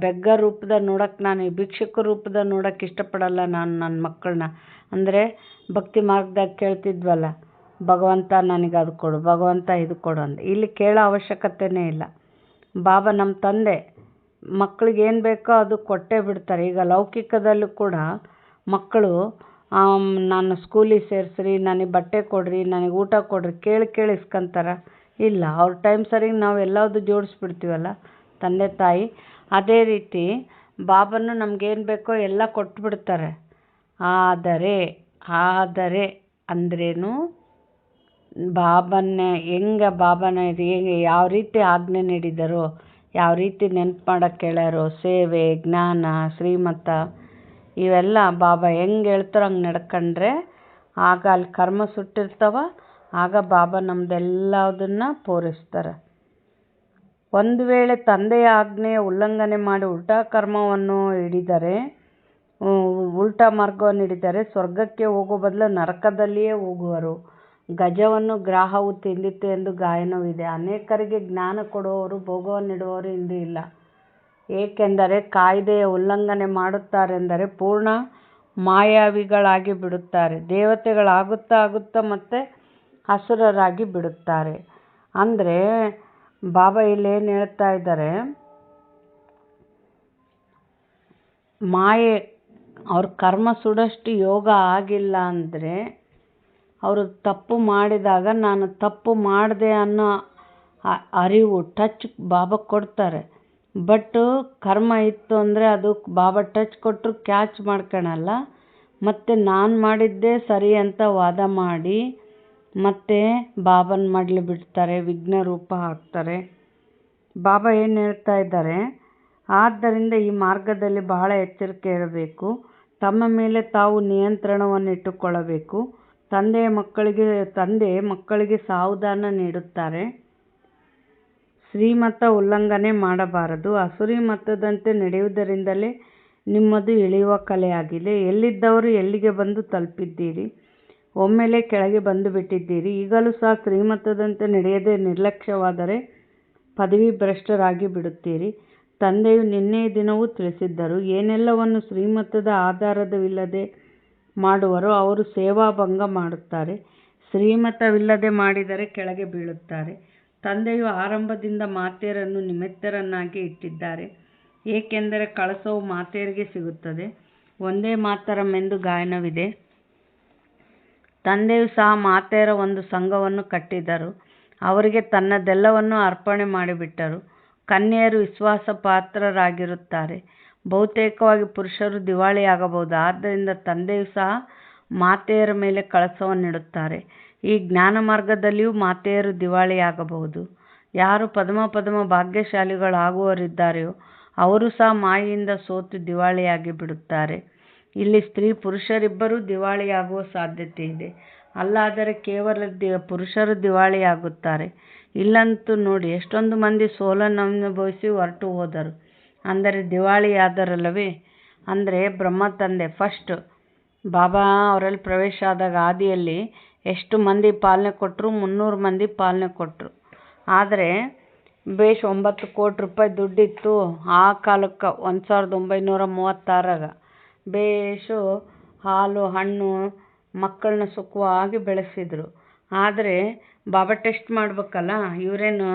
S1: ಬೆಗ್ಗ ರೂಪದ ನೋಡೋಕ್ಕೆ, ನಾನು ಈ ಭಿಕ್ಷುಕ ರೂಪದ ನೋಡೋಕ್ಕೆ ಇಷ್ಟಪಡಲ್ಲ ನಾನು ನನ್ನ ಮಕ್ಕಳನ್ನ. ಅಂದರೆ ಭಕ್ತಿ ಮಾರ್ಗದಾಗ ಕೇಳ್ತಿದ್ವಲ್ಲ, ಭಗವಂತ ನನಗೆ ಅದು ಕೊಡು, ಭಗವಂತ ಇದು ಕೊಡು ಅಂತ. ಇಲ್ಲಿ ಕೇಳೋ ಅವಶ್ಯಕತೆಯೇ ಇಲ್ಲ. ಬಾಬಾ ನಮ್ಮ ತಂದೆ, ಮಕ್ಕಳಿಗೆ ಏನು ಬೇಕೋ ಅದು ಕೊಟ್ಟೇ ಬಿಡ್ತಾರೆ. ಈಗ ಲೌಕಿಕದಲ್ಲೂ ಕೂಡ ಮಕ್ಕಳು ನಾನು ಸ್ಕೂಲಿಗೆ ಸೇರಿಸ್ರಿ, ನನಗೆ ಬಟ್ಟೆ ಕೊಡ್ರಿ, ನನಗೆ ಊಟ ಕೊಡ್ರಿ ಕೇಳಿ ಇಸ್ಕೊಂತಾರ? ಇಲ್ಲ. ಅವ್ರ ಟೈಮ್ ಸರಿಗೆ ನಾವು ಎಲ್ಲದೂ ಜೋಡಿಸ್ಬಿಡ್ತೀವಲ್ಲ ತಂದೆ ತಾಯಿ. ಅದೇ ರೀತಿ ಬಾಬಾನು ನಮಗೇನು ಬೇಕೋ ಎಲ್ಲ ಕೊಟ್ಬಿಡ್ತಾರೆ. ಆದರೆ ಅಂದ್ರೇನು, ಬಾಬನ ಹೇಗೆ ಯಾವ ರೀತಿ ಆಜ್ಞೆ ನೀಡಿದರೋ, ಯಾವ ರೀತಿ ನೆನ್ಪು ಮಾಡೋಕ್ಕೆ ಹೇಳ್ಯಾರೋ, ಸೇವೆ, ಜ್ಞಾನ, ಶ್ರೀಮತ ಇವೆಲ್ಲ ಬಾಬಾ ಹೆಂಗೆ ಹೇಳ್ತಾರೋ ಹಂಗೆ ನಡ್ಕೊಂಡ್ರೆ ಆಗ ಅಲ್ಲಿ ಕರ್ಮ ಸುಟ್ಟಿರ್ತಾವ. ಆಗ ಬಾಬಾ ನಮ್ದೆಲ್ಲದನ್ನು ಪೂರೈಸ್ತಾರೆ. ಒಂದು ವೇಳೆ ತಂದೆಯ ಆಜ್ಞೆಯ ಉಲ್ಲಂಘನೆ ಮಾಡಿ ಉಲ್ಟಾ ಕರ್ಮವನ್ನು ಹಿಡಿದರೆ, ಉಲ್ಟಾ ಮಾರ್ಗವನ್ನು ಹಿಡಿದರೆ ಸ್ವರ್ಗಕ್ಕೆ ಹೋಗೋ ಬದಲು ನರಕದಲ್ಲಿಯೇ ಹೋಗುವರು. ಗಜವನ್ನು ಗ್ರಾಹವು ತಿಂದಿತು ಎಂದು ಗಾಯನವಿದೆ. ಅನೇಕರಿಗೆ ಜ್ಞಾನ ಕೊಡುವವರು, ಭೋಗವನ್ನು ನೀಡುವವರು ಇಂದು ಇಲ್ಲ. ಏಕೆಂದರೆ ಕಾಯ್ದೆಯ ಉಲ್ಲಂಘನೆ ಮಾಡುತ್ತಾರೆಂದರೆ ಪೂರ್ಣ ಮಾಯಾವಿಗಳಾಗಿ ಬಿಡುತ್ತಾರೆ. ದೇವತೆಗಳಾಗುತ್ತಾ ಮತ್ತೆ ಅಸುರರಾಗಿ ಬಿಡುತ್ತಾರೆ. ಅಂದರೆ ಬಾಬಾ ಇಲ್ಲಿ ಏನು ಹೇಳ್ತಾ ಇದ್ದಾರೆ, ಮಾಯೆ ಅವ್ರ ಕರ್ಮ ಸುಡೋಷ್ಟು ಯೋಗ ಆಗಿಲ್ಲ ಅಂದರೆ, ಅವರು ತಪ್ಪು ಮಾಡಿದಾಗ ನಾನು ತಪ್ಪು ಮಾಡಿದೆ ಅನ್ನೋ ಅರಿವು ಟಚ್ ಬಾಬಾ ಕೊಡ್ತಾರೆ. ಬಟ್ ಕರ್ಮ ಇತ್ತು ಅಂದರೆ ಅದು ಬಾಬಾ ಟಚ್ ಕೊಟ್ಟರು ಕ್ಯಾಚ್ ಮಾಡ್ಕೊಳಲ್ಲ. ಮತ್ತು ನಾನು ಮಾಡಿದ್ದೇ ಸರಿ ಅಂತ ವಾದ ಮಾಡಿ ಮತ್ತೆ ಬಾಬನ ಮಡ್ಲು ಬಿಡ್ತಾರೆ, ವಿಘ್ನ ರೂಪ ಹಾಕ್ತಾರೆ. ಬಾಬಾ ಏನು ಹೇಳ್ತಾ ಇದ್ದಾರೆ, ಆದ್ದರಿಂದ ಈ ಮಾರ್ಗದಲ್ಲಿ ಬಹಳ ಎಚ್ಚರಿಕೆ ಇರಬೇಕು. ತಮ್ಮ ಮೇಲೆ ತಾವು ನಿಯಂತ್ರಣವನ್ನು ಇಟ್ಟುಕೊಳ್ಳಬೇಕು. ತಂದೆ ಮಕ್ಕಳಿಗೆ ಸಾವಧಾನ ನೀಡುತ್ತಾರೆ. ಶ್ರೀಮತ ಉಲ್ಲಂಘನೆ ಮಾಡಬಾರದು. ಅಸುರಿ ಮತದಂತೆ ನಡೆಯುವುದರಿಂದಲೇ ನಿಮ್ಮದು ಇಳಿಯುವ ಕಲೆಯಾಗಿದೆ. ಎಲ್ಲಿದ್ದವರು ಎಲ್ಲಿಗೆ ಬಂದು ತಲುಪಿದ್ದೀರಿ, ಒಮ್ಮೆಲೆ ಕೆಳಗೆ ಬಂದು ಬಿಟ್ಟಿದ್ದೀರಿ. ಈಗಲೂ ಸಹ ಶ್ರೀಮತದಂತೆ ನಡೆಯದೆ ನಿರ್ಲಕ್ಷ್ಯವಾದರೆ ಪದವಿ ಭ್ರಷ್ಟರಾಗಿ ಬಿಡುತ್ತೀರಿ. ತಂದೆಯು ನಿನ್ನೆಯ ದಿನವೂ ತಿಳಿಸಿದ್ದರು, ಏನೆಲ್ಲವನ್ನು ಶ್ರೀಮತದ ಆಧಾರವಿಲ್ಲದೆ ಮಾಡುವರೋ ಅವರು ಸೇವಾಭಂಗ ಮಾಡುತ್ತಾರೆ. ಶ್ರೀಮತವಿಲ್ಲದೆ ಮಾಡಿದರೆ ಕೆಳಗೆ ಬೀಳುತ್ತಾರೆ. ತಂದೆಯು ಆರಂಭದಿಂದ ಮಾತೆಯರನ್ನು ನಿಮಿತ್ತರನ್ನಾಗಿ ಇಟ್ಟಿದ್ದಾರೆ, ಏಕೆಂದರೆ ಕಳಸವು ಮಾತೆಯರಿಗೆ ಸಿಗುತ್ತದೆ. ಒಂದೇ ಮಾತರಂ ಎಂದು ಗಾಯನವಿದೆ. ತಂದೆಯು ಸಹ ಮಾತೆಯರ ಒಂದು ಸಂಘವನ್ನು ಕಟ್ಟಿದರು, ಅವರಿಗೆ ತನ್ನದೆಲ್ಲವನ್ನು ಅರ್ಪಣೆ ಮಾಡಿಬಿಟ್ಟರು. ಕನ್ಯೆಯರು ವಿಶ್ವಾಸ ಪಾತ್ರರಾಗಿರುತ್ತಾರೆ. ಬಹುತೇಕವಾಗಿ ಪುರುಷರು ದಿವಾಳಿಯಾಗಬಹುದು. ಆದ್ದರಿಂದ ತಂದೆಯು ಸಹ ಮಾತೆಯರ ಮೇಲೆ ಕಳಸವನ್ನಿಡುತ್ತಾರೆ. ಈ ಜ್ಞಾನ ಮಾರ್ಗದಲ್ಲಿಯೂ ಮಾತೆಯರು ದಿವಾಳಿಯಾಗಬಹುದು. ಯಾರು ಪದಮ ಭಾಗ್ಯಶಾಲಿಗಳಾಗುವವರಿದ್ದಾರೆಯೋ ಅವರು ಸಹ ಮಾಯೆಯಿಂದ ಸೋತು ದಿವಾಳಿಯಾಗಿ ಬಿಡುತ್ತಾರೆ. ಇಲ್ಲಿ ಸ್ತ್ರೀ ಪುರುಷರಿಬ್ಬರೂ ದಿವಾಳಿಯಾಗುವ ಸಾಧ್ಯತೆ ಇದೆ. ಅಲ್ಲಾದರೆ ಕೇವಲ ಪುರುಷರು ದಿವಾಳಿಯಾಗುತ್ತಾರೆ. ಇಲ್ಲಂತೂ ನೋಡಿ, ಎಷ್ಟೊಂದು ಮಂದಿ ಸೋಲನ್ನು ಅನುಭವಿಸಿ ಹೊರಟು ಹೋದರು, ಅಂದರೆ ದಿವಾಳಿಯಾದರಲ್ಲವೇ. ಅಂದರೆ ಬ್ರಹ್ಮ ತಂದೆ ಫಸ್ಟ್ ಬಾಬಾ ಅವರಲ್ಲಿ ಪ್ರವೇಶ ಆದಾಗ ಆದಿಯಲ್ಲಿ ಎಷ್ಟು ಮಂದಿ ಪಾಲನೆ ಕೊಟ್ಟರು? 300 ಮಂದಿ ಪಾಲನೆ ಕೊಟ್ಟರು. ಆದರೆ ಬೇಷ್ 9 ಕೋಟಿ ರೂಪಾಯಿ ದುಡ್ಡಿತ್ತು ಆ ಕಾಲಕ್ಕೆ. 1936 ಬೇಷು ಹಾಲು ಹಣ್ಣು ಮಕ್ಕಳನ್ನ ಸುಖವಾಗಿ ಬೆಳೆಸಿದ್ರು. ಆದರೆ ಬಾಬಾ ಟೆಸ್ಟ್ ಮಾಡ್ಬೇಕಲ್ಲ, ಇವರೇನು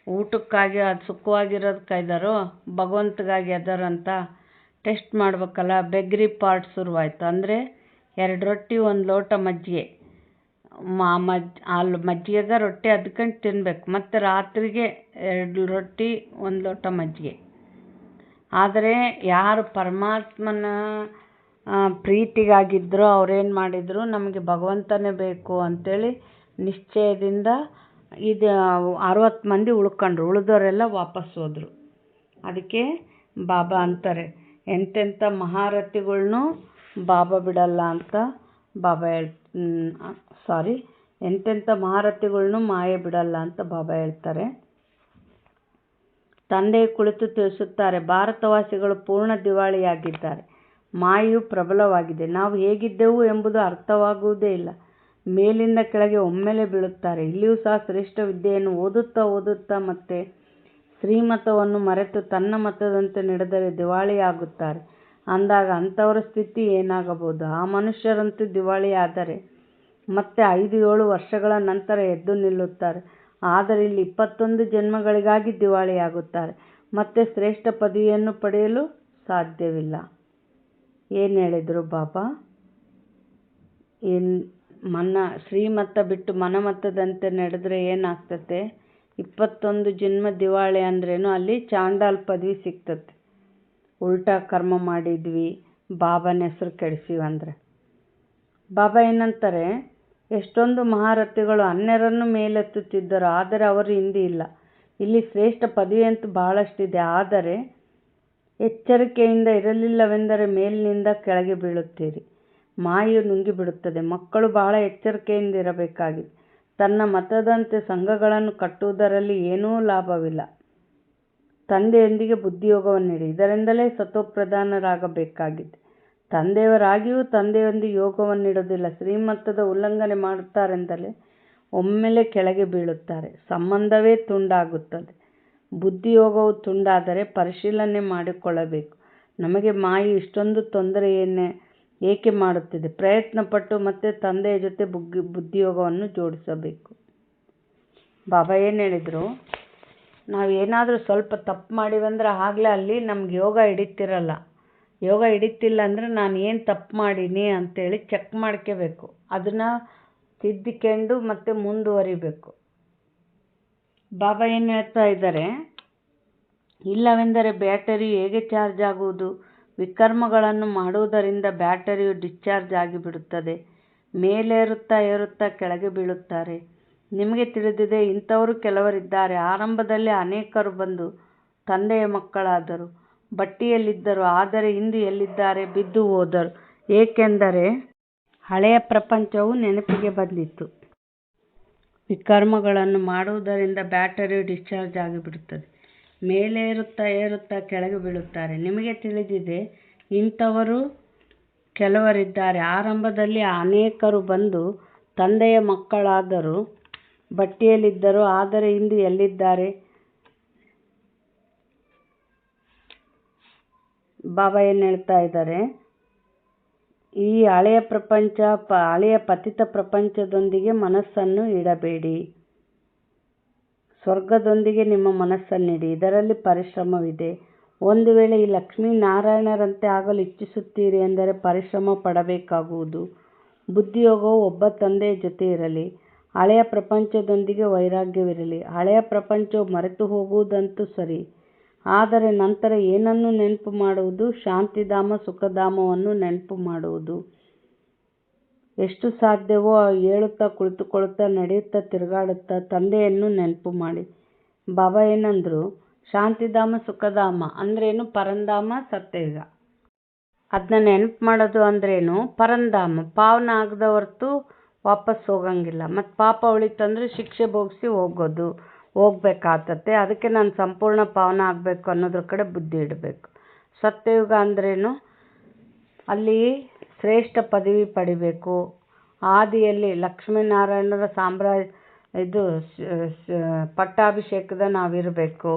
S1: ಊಟಕ್ಕಾಗಿ ಅದು ಸುಖವಾಗಿರೋದಕ್ಕೆ ಇದ್ದಾರೋ ಭಗವಂತಗಾಗಿ ಅದಾರಂತ ಟೆಸ್ಟ್ ಮಾಡ್ಬೇಕಲ್ಲ. ಬೆಗ್ರಿ ಪಾರ್ಟ್ ಶುರುವಾಯಿತು. ಅಂದರೆ 2 ರೊಟ್ಟಿ 1 ಲೋಟ ಮಜ್ಜಿಗೆ, ಅಲ್ಲಿ ಮಜ್ಜಿಗೆಗೆ ರೊಟ್ಟಿ ಅದ್ಕೊಂಡು ತಿನ್ಬೇಕು. ಮತ್ತು ರಾತ್ರಿಗೆ 2 ರೊಟ್ಟಿ 1 ಲೋಟ ಮಜ್ಜಿಗೆ. ಆದರೆ ಯಾರು ಪರಮಾತ್ಮನ ಪ್ರೀತಿಗಾಗಿದ್ದರೋ ಅವ್ರೇನು ಮಾಡಿದರು, ನಮಗೆ ಭಗವಂತನೇ ಬೇಕು ಅಂಥೇಳಿ ನಿಶ್ಚಯದಿಂದ ಇದು 60 ಮಂದಿ ಉಳ್ಕೊಂಡ್ರು. ಉಳಿದವರೆಲ್ಲ ವಾಪಸ್ ಹೋದರು. ಅದಕ್ಕೆ ಬಾಬಾ ಅಂತಾರೆ, ಎಂತೆಂಥ ಮಹಾರಥಿಗಳ್ನೂ ಬಾಬಾ ಬಿಡಲ್ಲ ಅಂತ ಬಾಬಾ ಎಂತೆಂಥ ಮಹಾರಥಿಗಳ್ನೂ ಮಾಯೆ ಬಿಡಲ್ಲ ಅಂತ ಬಾಬಾ ಹೇಳ್ತಾರೆ. ತಂದೆ ಕುಳಿತು ತಿಳಿಸುತ್ತಾರೆ, ಭಾರತವಾಸಿಗಳು ಪೂರ್ಣ ದಿವಾಳಿಯಾಗಿದ್ದಾರೆ. ಮಾಯೆಯು ಪ್ರಬಲವಾಗಿದೆ. ನಾವು ಹೇಗಿದ್ದೆವು ಎಂಬುದು ಅರ್ಥವಾಗುವುದೇ ಇಲ್ಲ. ಮೇಲಿಂದ ಕೆಳಗೆ ಒಮ್ಮೆಲೆ ಬೀಳುತ್ತಾರೆ. ಇಲ್ಲಿಯೂ ಸಹ ಶ್ರೇಷ್ಠ ವಿದ್ಯೆಯನ್ನು ಓದುತ್ತಾ ಮತ್ತೆ ಶ್ರೀಮತವನ್ನು ಮರೆತು ತನ್ನ ಮತದಂತೆ ನಡೆದರೆ ದಿವಾಳಿಯಾಗುತ್ತಾರೆ. ಅಂದಾಗ ಅಂಥವರ ಸ್ಥಿತಿ ಏನಾಗಬಹುದು? ಆ ಮನುಷ್ಯರಂತೂ ದಿವಾಳಿಯಾದರೆ ಮತ್ತೆ 5-7 ವರ್ಷಗಳ ನಂತರ ಎದ್ದು ನಿಲ್ಲುತ್ತಾರೆ. ಆದರೆ ಇಲ್ಲಿ 21 ಜನ್ಮಗಳಿಗಾಗಿ ದಿವಾಳಿಯಾಗುತ್ತಾರೆ. ಮತ್ತೆ ಶ್ರೇಷ್ಠ ಪದವಿಯನ್ನು ಪಡೆಯಲು ಸಾಧ್ಯವಿಲ್ಲ. ಏನು ಹೇಳಿದರು ಬಾಬಾ? ಶ್ರೀಮತ ಬಿಟ್ಟು ಮನಮತದಂತೆ ನಡೆದ್ರೆ ಏನಾಗ್ತತೆ? 21 ಜನ್ಮ ದಿವಾಳಿ ಅಂದ್ರೇನು? ಅಲ್ಲಿ ಚಾಂಡಾಲ್ ಪದವಿ ಸಿಗ್ತತೆ. ಉಲ್ಟಾ ಕರ್ಮ ಮಾಡಿದ್ವಿ, ಬಾಬಾನ ಹೆಸರು ಕೆಡಿಸಿವಿ ಅಂದರೆ. ಬಾಬಾ ಏನಂತಾರೆ, ಎಷ್ಟೊಂದು ಮಹಾರಥಿಗಳು ಅನ್ಯರನ್ನು ಮೇಲೆತ್ತುತ್ತಿದ್ದರು, ಆದರೆ ಅವರು ಹಿಂದೆ ಇಲ್ಲ. ಇಲ್ಲಿ ಶ್ರೇಷ್ಠ ಪದವಿ ಅಂತೂ ಬಹಳಷ್ಟಿದೆ, ಆದರೆ ಎಚ್ಚರಿಕೆಯಿಂದ ಇರಲಿಲ್ಲವೆಂದರೆ ಮೇಲಿನಿಂದ ಕೆಳಗೆ ಬೀಳುತ್ತೀರಿ. ಮಾಯೆಯು ನುಂಗಿಬಿಡುತ್ತದೆ. ಮಕ್ಕಳು ಬಹಳ ಎಚ್ಚರಿಕೆಯಿಂದ ಇರಬೇಕಾಗಿದೆ. ತನ್ನ ಮತದಂತೆ ಸಂಘಗಳನ್ನು ಕಟ್ಟುವುದರಲ್ಲಿ ಏನೂ ಲಾಭವಿಲ್ಲ. ತಂದೆಯೊಂದಿಗೆ ಬುದ್ಧಿಯೋಗವನ್ನಿಡಿ. ಇದರಿಂದಲೇ ಸತೋಪ್ರಧಾನರಾಗಬೇಕಾಗಿದೆ. ತಂದೆಯವರಾಗಿಯೂ ತಂದೆಯೊಂದಿಗೆ ಯೋಗವನ್ನಿಡುವುದಿಲ್ಲ. ಶ್ರೀಮತದ ಉಲ್ಲಂಘನೆ ಮಾಡುತ್ತಾರೆಂದಲೇ ಒಮ್ಮೆಲೆ ಕೆಳಗೆ ಬೀಳುತ್ತಾರೆ. ಸಂಬಂಧವೇ ತುಂಡಾಗುತ್ತದೆ. ಬುದ್ಧಿಯೋಗವು ತುಂಡಾದರೆ ಪರಿಶೀಲನೆ ಮಾಡಿಕೊಳ್ಳಬೇಕು. ನಮಗೆ ಮಾಯೆ ಇಷ್ಟೊಂದು ತೊಂದರೆಯನ್ನೇ ಏಕೆ ಮಾಡುತ್ತಿದೆ? ಪ್ರಯತ್ನಪಟ್ಟು ಮತ್ತೆ ತಂದೆಯ ಜೊತೆ ಬುದ್ಧಿಯೋಗವನ್ನು ಜೋಡಿಸಬೇಕು. ಬಾಬಾ ಏನು ಹೇಳಿದರು? ನಾವೇನಾದರೂ ಸ್ವಲ್ಪ ತಪ್ಪು ಮಾಡಿವಂದ್ರೆ ಆಗಲೇ ಅಲ್ಲಿ ನಮ್ಗೆ ಯೋಗ ಹಿಡಿತಿರಲ್ಲ. ಯೋಗ ಹಿಡಿತಿಲ್ಲ ಅಂದರೆ ನಾನು ಏನು ತಪ್ಪು ಮಾಡೀನಿ ಅಂತೇಳಿ ಚೆಕ್ ಮಾಡ್ಕೋಬೇಕು. ಅದನ್ನು ತಿದ್ದಿಕೊಂಡು ಮತ್ತೆ ಮುಂದುವರಿಬೇಕು. ಬಾಬಾ ಏನು ಹೇಳ್ತಾ ಇದ್ದಾರೆ? ಇಲ್ಲವೆಂದರೆ ಬ್ಯಾಟರಿಯು ಹೇಗೆ ಚಾರ್ಜ್ ಆಗುವುದು? ವಿಕರ್ಮಗಳನ್ನು ಮಾಡುವುದರಿಂದ ಬ್ಯಾಟರಿಯು ಡಿಸ್ಚಾರ್ಜ್ ಆಗಿಬಿಡುತ್ತದೆ. ಮೇಲೇರುತ್ತಾ ಏರುತ್ತಾ ಕೆಳಗೆ ಬೀಳುತ್ತಾರೆ. ನಿಮಗೆ ತಿಳಿದಿದೆ, ಇಂಥವರು ಕೆಲವರಿದ್ದಾರೆ. ಆರಂಭದಲ್ಲಿ ಅನೇಕರು ಬಂದು ತಂದೆಯ ಮಕ್ಕಳಾದರು, ಬಟ್ಟಿಯಲ್ಲಿದ್ದರು, ಆದರೆ ಇಂದು ಎಲ್ಲಿದ್ದಾರೆ? ಬಿದ್ದು ಹೋದರು. ಏಕೆಂದರೆ ಹಳೆಯ ಪ್ರಪಂಚವು ನೆನಪಿಗೆ ಬಂದಿತ್ತು. ವಿಕರ್ಮಗಳನ್ನು ಮಾಡುವುದರಿಂದ ಬ್ಯಾಟರಿಯು ಡಿಸ್ಚಾರ್ಜ್ ಆಗಿಬಿಡುತ್ತದೆ. ಮೇಲೇರುತ್ತಾ ಏರುತ್ತಾ ಕೆಳಗೆ ಬೀಳುತ್ತಾರೆ. ನಿಮಗೆ ತಿಳಿದಿದೆ, ಇಂಥವರು ಕೆಲವರಿದ್ದಾರೆ. ಆರಂಭದಲ್ಲಿ ಅನೇಕರು ಬಂದು ತಂದೆಯ ಮಕ್ಕಳಾದರು, ಬಟ್ಟಿಯಲ್ಲಿದ್ದರು, ಆದರೆ ಇಂದು ಎಲ್ಲಿದ್ದಾರೆ? ಬಾಬಾ ಏನು ಹೇಳ್ತಾ ಇದ್ದಾರೆ? ಈ ಹಳೆಯ ಪತಿತ ಪ್ರಪಂಚದೊಂದಿಗೆ ಮನಸ್ಸನ್ನು ಇಡಬೇಡಿ. ಸ್ವರ್ಗದೊಂದಿಗೆ ನಿಮ್ಮ ಮನಸ್ಸನ್ನಿಡಿ. ಇದರಲ್ಲಿ ಪರಿಶ್ರಮವಿದೆ. ಒಂದು ವೇಳೆ ಈ ಲಕ್ಷ್ಮೀನಾರಾಯಣರಂತೆ ಆಗಲು ಇಚ್ಛಿಸುತ್ತೀರಿ ಎಂದರೆ ಪರಿಶ್ರಮ ಪಡಬೇಕಾಗುವುದು. ಬುದ್ಧಿಯೋಗವು ಒಬ್ಬ ತಂದೆಯ ಜೊತೆ ಇರಲಿ. ಹಳೆಯ ಪ್ರಪಂಚದೊಂದಿಗೆ ವೈರಾಗ್ಯವಿರಲಿ. ಹಳೆಯ ಪ್ರಪಂಚವು ಮರೆತು ಹೋಗುವುದಂತೂ ಸರಿ, ಆದರೆ ನಂತರ ಏನನ್ನು ನೆನಪು ಮಾಡುವುದು? ಶಾಂತಿಧಾಮ, ಸುಖಧಾಮವನ್ನು ನೆನಪು ಮಾಡುವುದು. ಎಷ್ಟು ಸಾಧ್ಯವೋ ಹೇಳುತ್ತಾ, ಕುಳಿತುಕೊಳ್ಳುತ್ತಾ, ನಡೆಯುತ್ತಾ, ತಿರುಗಾಡುತ್ತಾ ತಂದೆಯನ್ನು ನೆನಪು ಮಾಡಿ. ಬಾಬಾ ಏನಂದ್ರು? ಶಾಂತಿಧಾಮ, ಸುಖಧಾಮ ಅಂದ್ರೇನು? ಪರಂಧಾಮ, ಸತ್ಯಯುಗ. ಅದನ್ನ ನೆನಪು ಮಾಡೋದು ಅಂದ್ರೇನು? ಪರಂಧಾಮ. ಪಾವನ ಆಗದ ಹೊರತು ವಾಪಸ್ ಹೋಗಂಗಿಲ್ಲ. ಮತ್ತು ಪಾಪ ಉಳಿತಂದ್ರೆ ಶಿಕ್ಷೆ ಭೋಗಿಸಿ ಹೋಗ್ಬೇಕಾಗ್ತತೆ. ಅದಕ್ಕೆ ನಾನು ಸಂಪೂರ್ಣ ಪಾವನ ಆಗಬೇಕು ಅನ್ನೋದ್ರ ಕಡೆ ಬುದ್ಧಿ ಇಡಬೇಕು. ಸತ್ಯಯುಗ ಅಂದ್ರೇನು? ಅಲ್ಲಿ ಶ್ರೇಷ್ಠ ಪದವಿ ಪಡಿಬೇಕು. ಆದಿಯಲ್ಲಿ ಲಕ್ಷ್ಮೀನಾರಾಯಣರ ಪಟ್ಟಾಭಿಷೇಕದ ನಾವಿರಬೇಕು.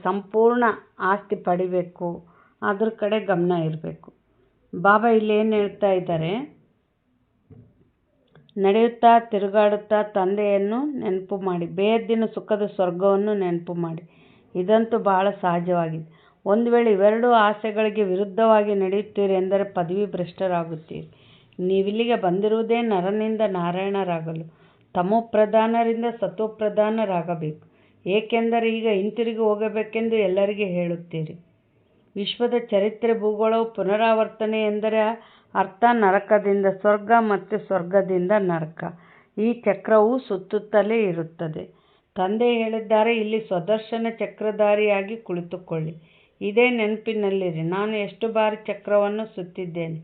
S1: ಸಂಪೂರ್ಣ ಆಸ್ತಿ ಪಡಿಬೇಕು. ಅದ್ರ ಕಡೆ ಗಮನ ಇರಬೇಕು. ಬಾಬಾ ಇಲ್ಲಿ ಏನು ಹೇಳ್ತಾ ಇದ್ದಾರೆ? ನಡೆಯುತ್ತಾ, ತಿರುಗಾಡುತ್ತಾ ತಂದೆಯನ್ನು ನೆನಪು ಮಾಡಿ. ಬೇಹದ್ದಿನ ಸುಖದ ಸ್ವರ್ಗವನ್ನು ನೆನಪು ಮಾಡಿ. ಇದಂತೂ ಬಹಳ ಸಹಜವಾಗಿದೆ. ಒಂದು ವೇಳೆ ಇವೆರಡೂ ಆಸೆಗಳಿಗೆ ವಿರುದ್ಧವಾಗಿ ನಡೆಯುತ್ತೀರಿ ಎಂದರೆ ಪದವಿ ಭ್ರಷ್ಟರಾಗುತ್ತೀರಿ. ನೀವಿಲ್ಲಿಗೆ ಬಂದಿರುವುದೇ ನರನಿಂದ ನಾರಾಯಣರಾಗಲು, ತಮೋಪ್ರಧಾನರಿಂದ ಸತೋಪ್ರಧಾನರಾಗಬೇಕು. ಏಕೆಂದರೆ ಈಗ ಹಿಂತಿರುಗಿ ಹೋಗಬೇಕೆಂದು ಎಲ್ಲರಿಗೆ ಹೇಳುತ್ತೀರಿ. ವಿಶ್ವದ ಚರಿತ್ರೆ ಭೂಗೋಳವು ಪುನರಾವರ್ತನೆ ಎಂದರೆ ಅರ್ಥ ನರಕದಿಂದ ಸ್ವರ್ಗ ಮತ್ತು ಸ್ವರ್ಗದಿಂದ ನರಕ. ಈ ಚಕ್ರವು ಸುತ್ತುತ್ತಲೇ ಇರುತ್ತದೆ. ತಂದೆ ಹೇಳಿದ್ದಾರೆ, ಇಲ್ಲಿ ಸ್ವದರ್ಶನ ಚಕ್ರಧಾರಿಯಾಗಿ ಕುಳಿತುಕೊಳ್ಳಿ. ಇದೇ ನೆನಪಿನಲ್ಲಿರಿ. ನಾನು ಎಷ್ಟು ಬಾರಿ ಚಕ್ರವನ್ನು ಸುತ್ತಿದ್ದೇನೆ.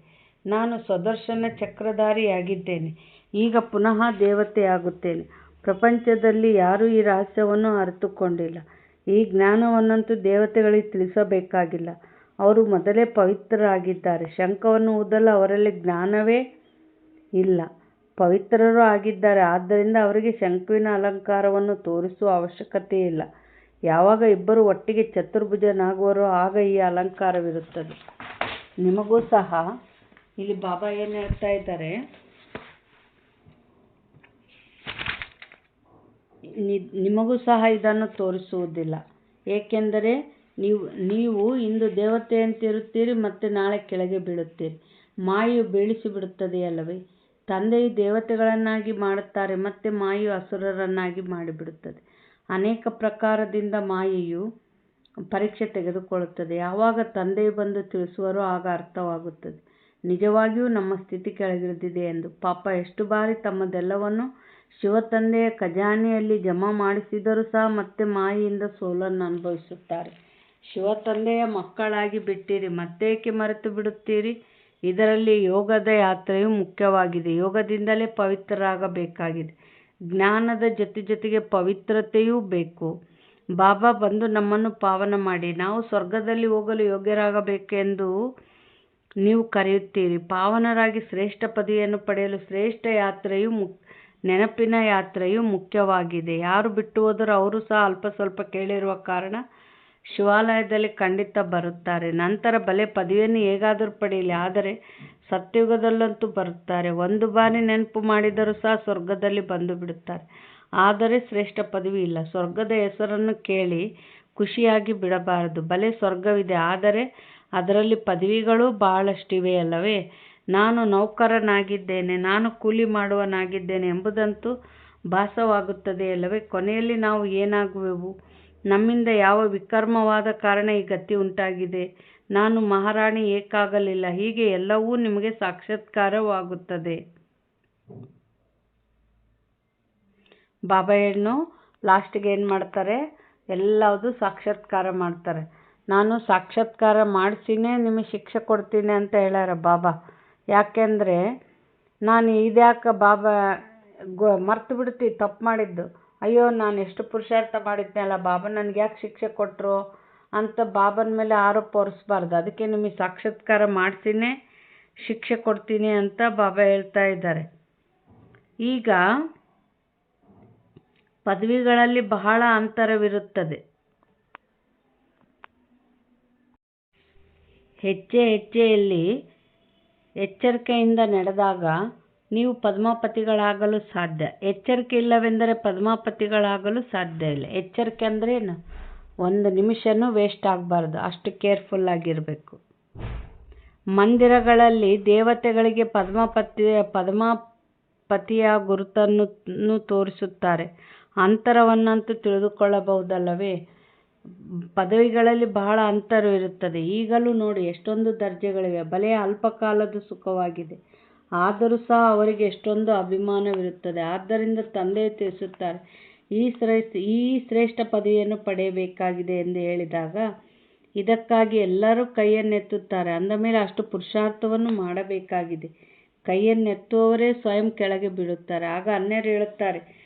S1: ನಾನು ಸ್ವದರ್ಶನ ಚಕ್ರಧಾರಿಯಾಗಿದ್ದೇನೆ. ಈಗ ಪುನಃ ದೇವತೆಯಾಗುತ್ತೇನೆ. ಪ್ರಪಂಚದಲ್ಲಿ ಯಾರೂ ಈ ರಹಸ್ಯವನ್ನು ಅರಿತುಕೊಂಡಿಲ್ಲ. ಈ ಜ್ಞಾನವನ್ನಂತೂ ದೇವತೆಗಳಿಗೆ ತಿಳಿಸಬೇಕಾಗಿಲ್ಲ. ಅವರು ಮೊದಲೇ ಪವಿತ್ರರಾಗಿದ್ದಾರೆ. ಶಂಖವನ್ನು ಊದಲು ಅವರಲ್ಲಿ ಜ್ಞಾನವೇ ಇಲ್ಲ. ಪವಿತ್ರರೂ ಆಗಿದ್ದಾರೆ. ಆದ್ದರಿಂದ ಅವರಿಗೆ ಶಂಖುವಿನ ಅಲಂಕಾರವನ್ನು ತೋರಿಸುವ ಅವಶ್ಯಕತೆ ಇಲ್ಲ. ಯಾವಾಗ ಇಬ್ಬರು ಒಟ್ಟಿಗೆ ಚತುರ್ಭುಜನಾಗುವರೋ ಆಗ ಈ ಅಲಂಕಾರವಿರುತ್ತದೆ. ನಿಮಗೂ ಸಹ ಇಲ್ಲಿ ಬಾಬಾ ಏನು ಹೇಳ್ತಾ ಇದ್ದಾರೆ? ನಿಮಗೂ ಸಹ ಇದನ್ನು ತೋರಿಸುವುದಿಲ್ಲ, ಏಕೆಂದರೆ ನೀವು ಇಂದು ದೇವತೆಯಂತಿರುತ್ತೀರಿ ಮತ್ತು ನಾಳೆ ಕೆಳಗೆ ಬೀಳುತ್ತೀರಿ. ಮಾಯೆಯು ಬೀಳಿಸಿಬಿಡುತ್ತದೆ ಅಲ್ಲವೇ? ತಂದೆಯು ದೇವತೆಗಳನ್ನಾಗಿ ಮಾಡುತ್ತಾರೆ ಮತ್ತು ಮಾಯೆಯು ಅಸುರರನ್ನಾಗಿ ಮಾಡಿಬಿಡುತ್ತದೆ. ಅನೇಕ ಪ್ರಕಾರದಿಂದ ಮಾಯೆಯು ಪರೀಕ್ಷೆ ತೆಗೆದುಕೊಳ್ಳುತ್ತದೆ. ಯಾವಾಗ ತಂದೆಯು ಬಂದು ತಿಳಿಸುವರೋ ಆಗ ಅರ್ಥವಾಗುತ್ತದೆ ನಿಜವಾಗಿಯೂ ನಮ್ಮ ಸ್ಥಿತಿ ಕೆಳಗಿಳಿದಿದೆ ಎಂದು. ಪಾಪ ಎಷ್ಟು ಬಾರಿ ತಮ್ಮದೆಲ್ಲವನ್ನು ಶಿವತಂದೆಯ ಖಜಾನೆಯಲ್ಲಿ ಜಮಾ ಮಾಡಿಸಿದರೂ ಸಹ ಮತ್ತೆ ಮಾಯೆಯಿಂದ ಸೋಲನ್ನು ಅನುಭವಿಸುತ್ತಾರೆ. ಶಿವತಂದೆಯ ಮಕ್ಕಳಾಗಿ ಬಿಟ್ಟಿರಿ, ಮತ್ತೇಕೆ ಮರೆತು ಬಿಡುತ್ತೀರಿ? ಇದರಲ್ಲಿ ಯೋಗದ ಯಾತ್ರೆಯು ಮುಖ್ಯವಾಗಿದೆ. ಯೋಗದಿಂದಲೇ ಪವಿತ್ರರಾಗಬೇಕಾಗಿದೆ. ಜ್ಞಾನದ ಜೊತೆಗೆ ಪವಿತ್ರತೆಯೂ ಬೇಕು. ಬಾಬಾ ಬಂದು ನಮ್ಮನ್ನು ಪಾವನ ಮಾಡಿ ನಾವು ಸ್ವರ್ಗದಲ್ಲಿ ಹೋಗಲು ಯೋಗ್ಯರಾಗಬೇಕೆಂದು ನೀವು ಕರೆಯುತ್ತೀರಿ. ಪಾವನರಾಗಿ ಶ್ರೇಷ್ಠ ಪದವಿಯನ್ನು ಪಡೆಯಲು ಶ್ರೇಷ್ಠ ಯಾತ್ರೆಯು ನೆನಪಿನ ಯಾತ್ರೆಯು ಮುಖ್ಯವಾಗಿದೆ. ಯಾರು ಬಿಟ್ಟು ಹೋದರೂ ಅವರು ಸಹ ಅಲ್ಪ ಸ್ವಲ್ಪ ಕೇಳಿರುವ ಕಾರಣ ಶಿವಾಲಯದಲ್ಲಿ ಖಂಡಿತ ಬರುತ್ತಾರೆ. ನಂತರ ಬಲೆ ಪದವಿಯನ್ನು ಹೇಗಾದರೂ ಪಡೆಯಲಿ, ಆದರೆ ಸತ್ಯುಗದಲ್ಲಂತೂ ಬರುತ್ತಾರೆ. ಒಂದು ಬಾರಿ ನೆನಪು ಮಾಡಿದರೂ ಸಹ ಸ್ವರ್ಗದಲ್ಲಿ ಬಂದು ಬಿಡುತ್ತಾರೆ, ಆದರೆ ಶ್ರೇಷ್ಠ ಪದವಿ ಇಲ್ಲ. ಸ್ವರ್ಗದ ಹೆಸರನ್ನು ಕೇಳಿ ಖುಷಿಯಾಗಿ ಬಿಡಬಾರದು. ಬಲೆ ಸ್ವರ್ಗವಿದೆ, ಆದರೆ ಅದರಲ್ಲಿ ಪದವಿಗಳು ಬಹಳಷ್ಟಿವೆ ಅಲ್ಲವೇ? ನಾನು ನೌಕರನಾಗಿದ್ದೇನೆ, ನಾನು ಕೂಲಿ ಮಾಡುವವನಾಗಿದ್ದೇನೆ ಎಂಬುದಂತೂ ಭಾಸವಾಗುತ್ತದೆ ಅಲ್ಲವೇ? ಕೊನೆಯಲ್ಲಿ ನಾವು ಏನಾಗುವೆವು? ನಮ್ಮಿಂದ ಯಾವ ವಿಕರ್ಮವಾದ ಕಾರಣ ಈ ಗತಿ ಉಂಟಾಗಿದೆ? ನಾನು ಮಹಾರಾಣಿ ಏಕಾಗಲಿಲ್ಲ. ಹೀಗೆ ಎಲ್ಲವೂ ನಿಮಗೆ ಸಾಕ್ಷಾತ್ಕಾರವಾಗುತ್ತದೆ. ಬಾಬಾ ಏನು ಲಾಸ್ಟಿಗೆ ಏನು ಮಾಡ್ತಾರೆ? ಎಲ್ಲವುದು ಸಾಕ್ಷಾತ್ಕಾರ ಮಾಡ್ತಾರೆ. ನಾನು ಸಾಕ್ಷಾತ್ಕಾರ ಮಾಡಿಸಿನೇ ನಿಮಗೆ ಶಿಕ್ಷೆ ಕೊಡ್ತೀನಿ ಅಂತ ಹೇಳ್ಯಾರ ಬಾಬಾ. ಯಾಕೆಂದರೆ ನಾನು ಇದ್ಯಾಕೆ ಬಾಬಾ ಮರ್ತು ಬಿಡ್ತೀವಿ ತಪ್ಪು ಮಾಡಿದ್ದು. ಅಯ್ಯೋ ನಾನು ಎಷ್ಟು ಪುರುಷಾರ್ಥ ಮಾಡಿದ್ನಲ್ಲ, ಬಾಬಾ ನನಗೆ ಯಾಕೆ ಶಿಕ್ಷೆ ಕೊಟ್ಟರು ಅಂತ ಬಾಬನ ಮೇಲೆ ಆರೋಪ ಹೊರಿಸ್ಬಾರ್ದು. ಅದಕ್ಕೆ ನಿಮಗೆ ಸಾಕ್ಷಾತ್ಕಾರ ಮಾಡಿಸಿನೇ ಶಿಕ್ಷೆ ಕೊಡ್ತೀನಿ ಅಂತ ಬಾಬಾ ಹೇಳ್ತಾ ಇದ್ದಾರೆ. ಈಗ ಪದವಿಗಳಲ್ಲಿ ಬಹಳ ಅಂತರವಿರುತ್ತದೆ. ಹೆಜ್ಜೆಯಲ್ಲಿ ಎಚ್ಚರಿಕೆಯಿಂದ ನಡೆದಾಗ ನೀವು ಪದ್ಮಾಪತಿಗಳಾಗಲು ಸಾಧ್ಯ. ಎಚ್ಚರಿಕೆ ಇಲ್ಲವೆಂದರೆ ಪದ್ಮಾಪತಿಗಳಾಗಲು ಸಾಧ್ಯ ಇಲ್ಲ. ಎಚ್ಚರಿಕೆ ಅಂದರೆ ಏನು? ಒಂದು ನಿಮಿಷನೂ ವೇಸ್ಟ್ ಆಗಬಾರ್ದು, ಅಷ್ಟು ಕೇರ್ಫುಲ್ ಆಗಿರಬೇಕು. ಮಂದಿರಗಳಲ್ಲಿ ದೇವತೆಗಳಿಗೆ ಪದ್ಮಾಪತಿಯ ಗುರುತನ್ನು ತೋರಿಸುತ್ತಾರೆ. ಅಂತರವನ್ನಂತೂ ತಿಳಿದುಕೊಳ್ಳಬಹುದಲ್ಲವೇ? ಪದವಿಗಳಲ್ಲಿ ಬಹಳ ಅಂತರವಿರುತ್ತದೆ. ಈಗಲೂ ನೋಡಿ ಎಷ್ಟೊಂದು ದರ್ಜೆಗಳಿವೆ. ಬಲೆ ಅಲ್ಪಕಾಲದ ಸುಖವಾಗಿದೆ, ಆದರೂ ಸಹ ಅವರಿಗೆ ಎಷ್ಟೊಂದು ಅಭಿಮಾನವಿರುತ್ತದೆ. ಆದ್ದರಿಂದ ತಂದೆಯು ತಿಳಿಸುತ್ತಾರೆ, ಈ ಶ್ರೇಷ್ಠ ಪದವಿಯನ್ನು ಪಡೆಯಬೇಕಾಗಿದೆ ಎಂದು ಹೇಳಿದಾಗ ಇದಕ್ಕಾಗಿ ಎಲ್ಲರೂ ಕೈಯನ್ನೆತ್ತುತ್ತಾರೆ. ಅಂದ ಮೇಲೆ ಅಷ್ಟು ಪುರುಷಾರ್ಥವನ್ನು ಮಾಡಬೇಕಾಗಿದೆ. ಕೈಯನ್ನೆತ್ತುವವರೇ ಸ್ವಯಂ ಕೆಳಗೆ ಬೀಳುತ್ತಾರೆ. ಆಗ ಅನ್ಯರು ಹೇಳುತ್ತಾರೆ,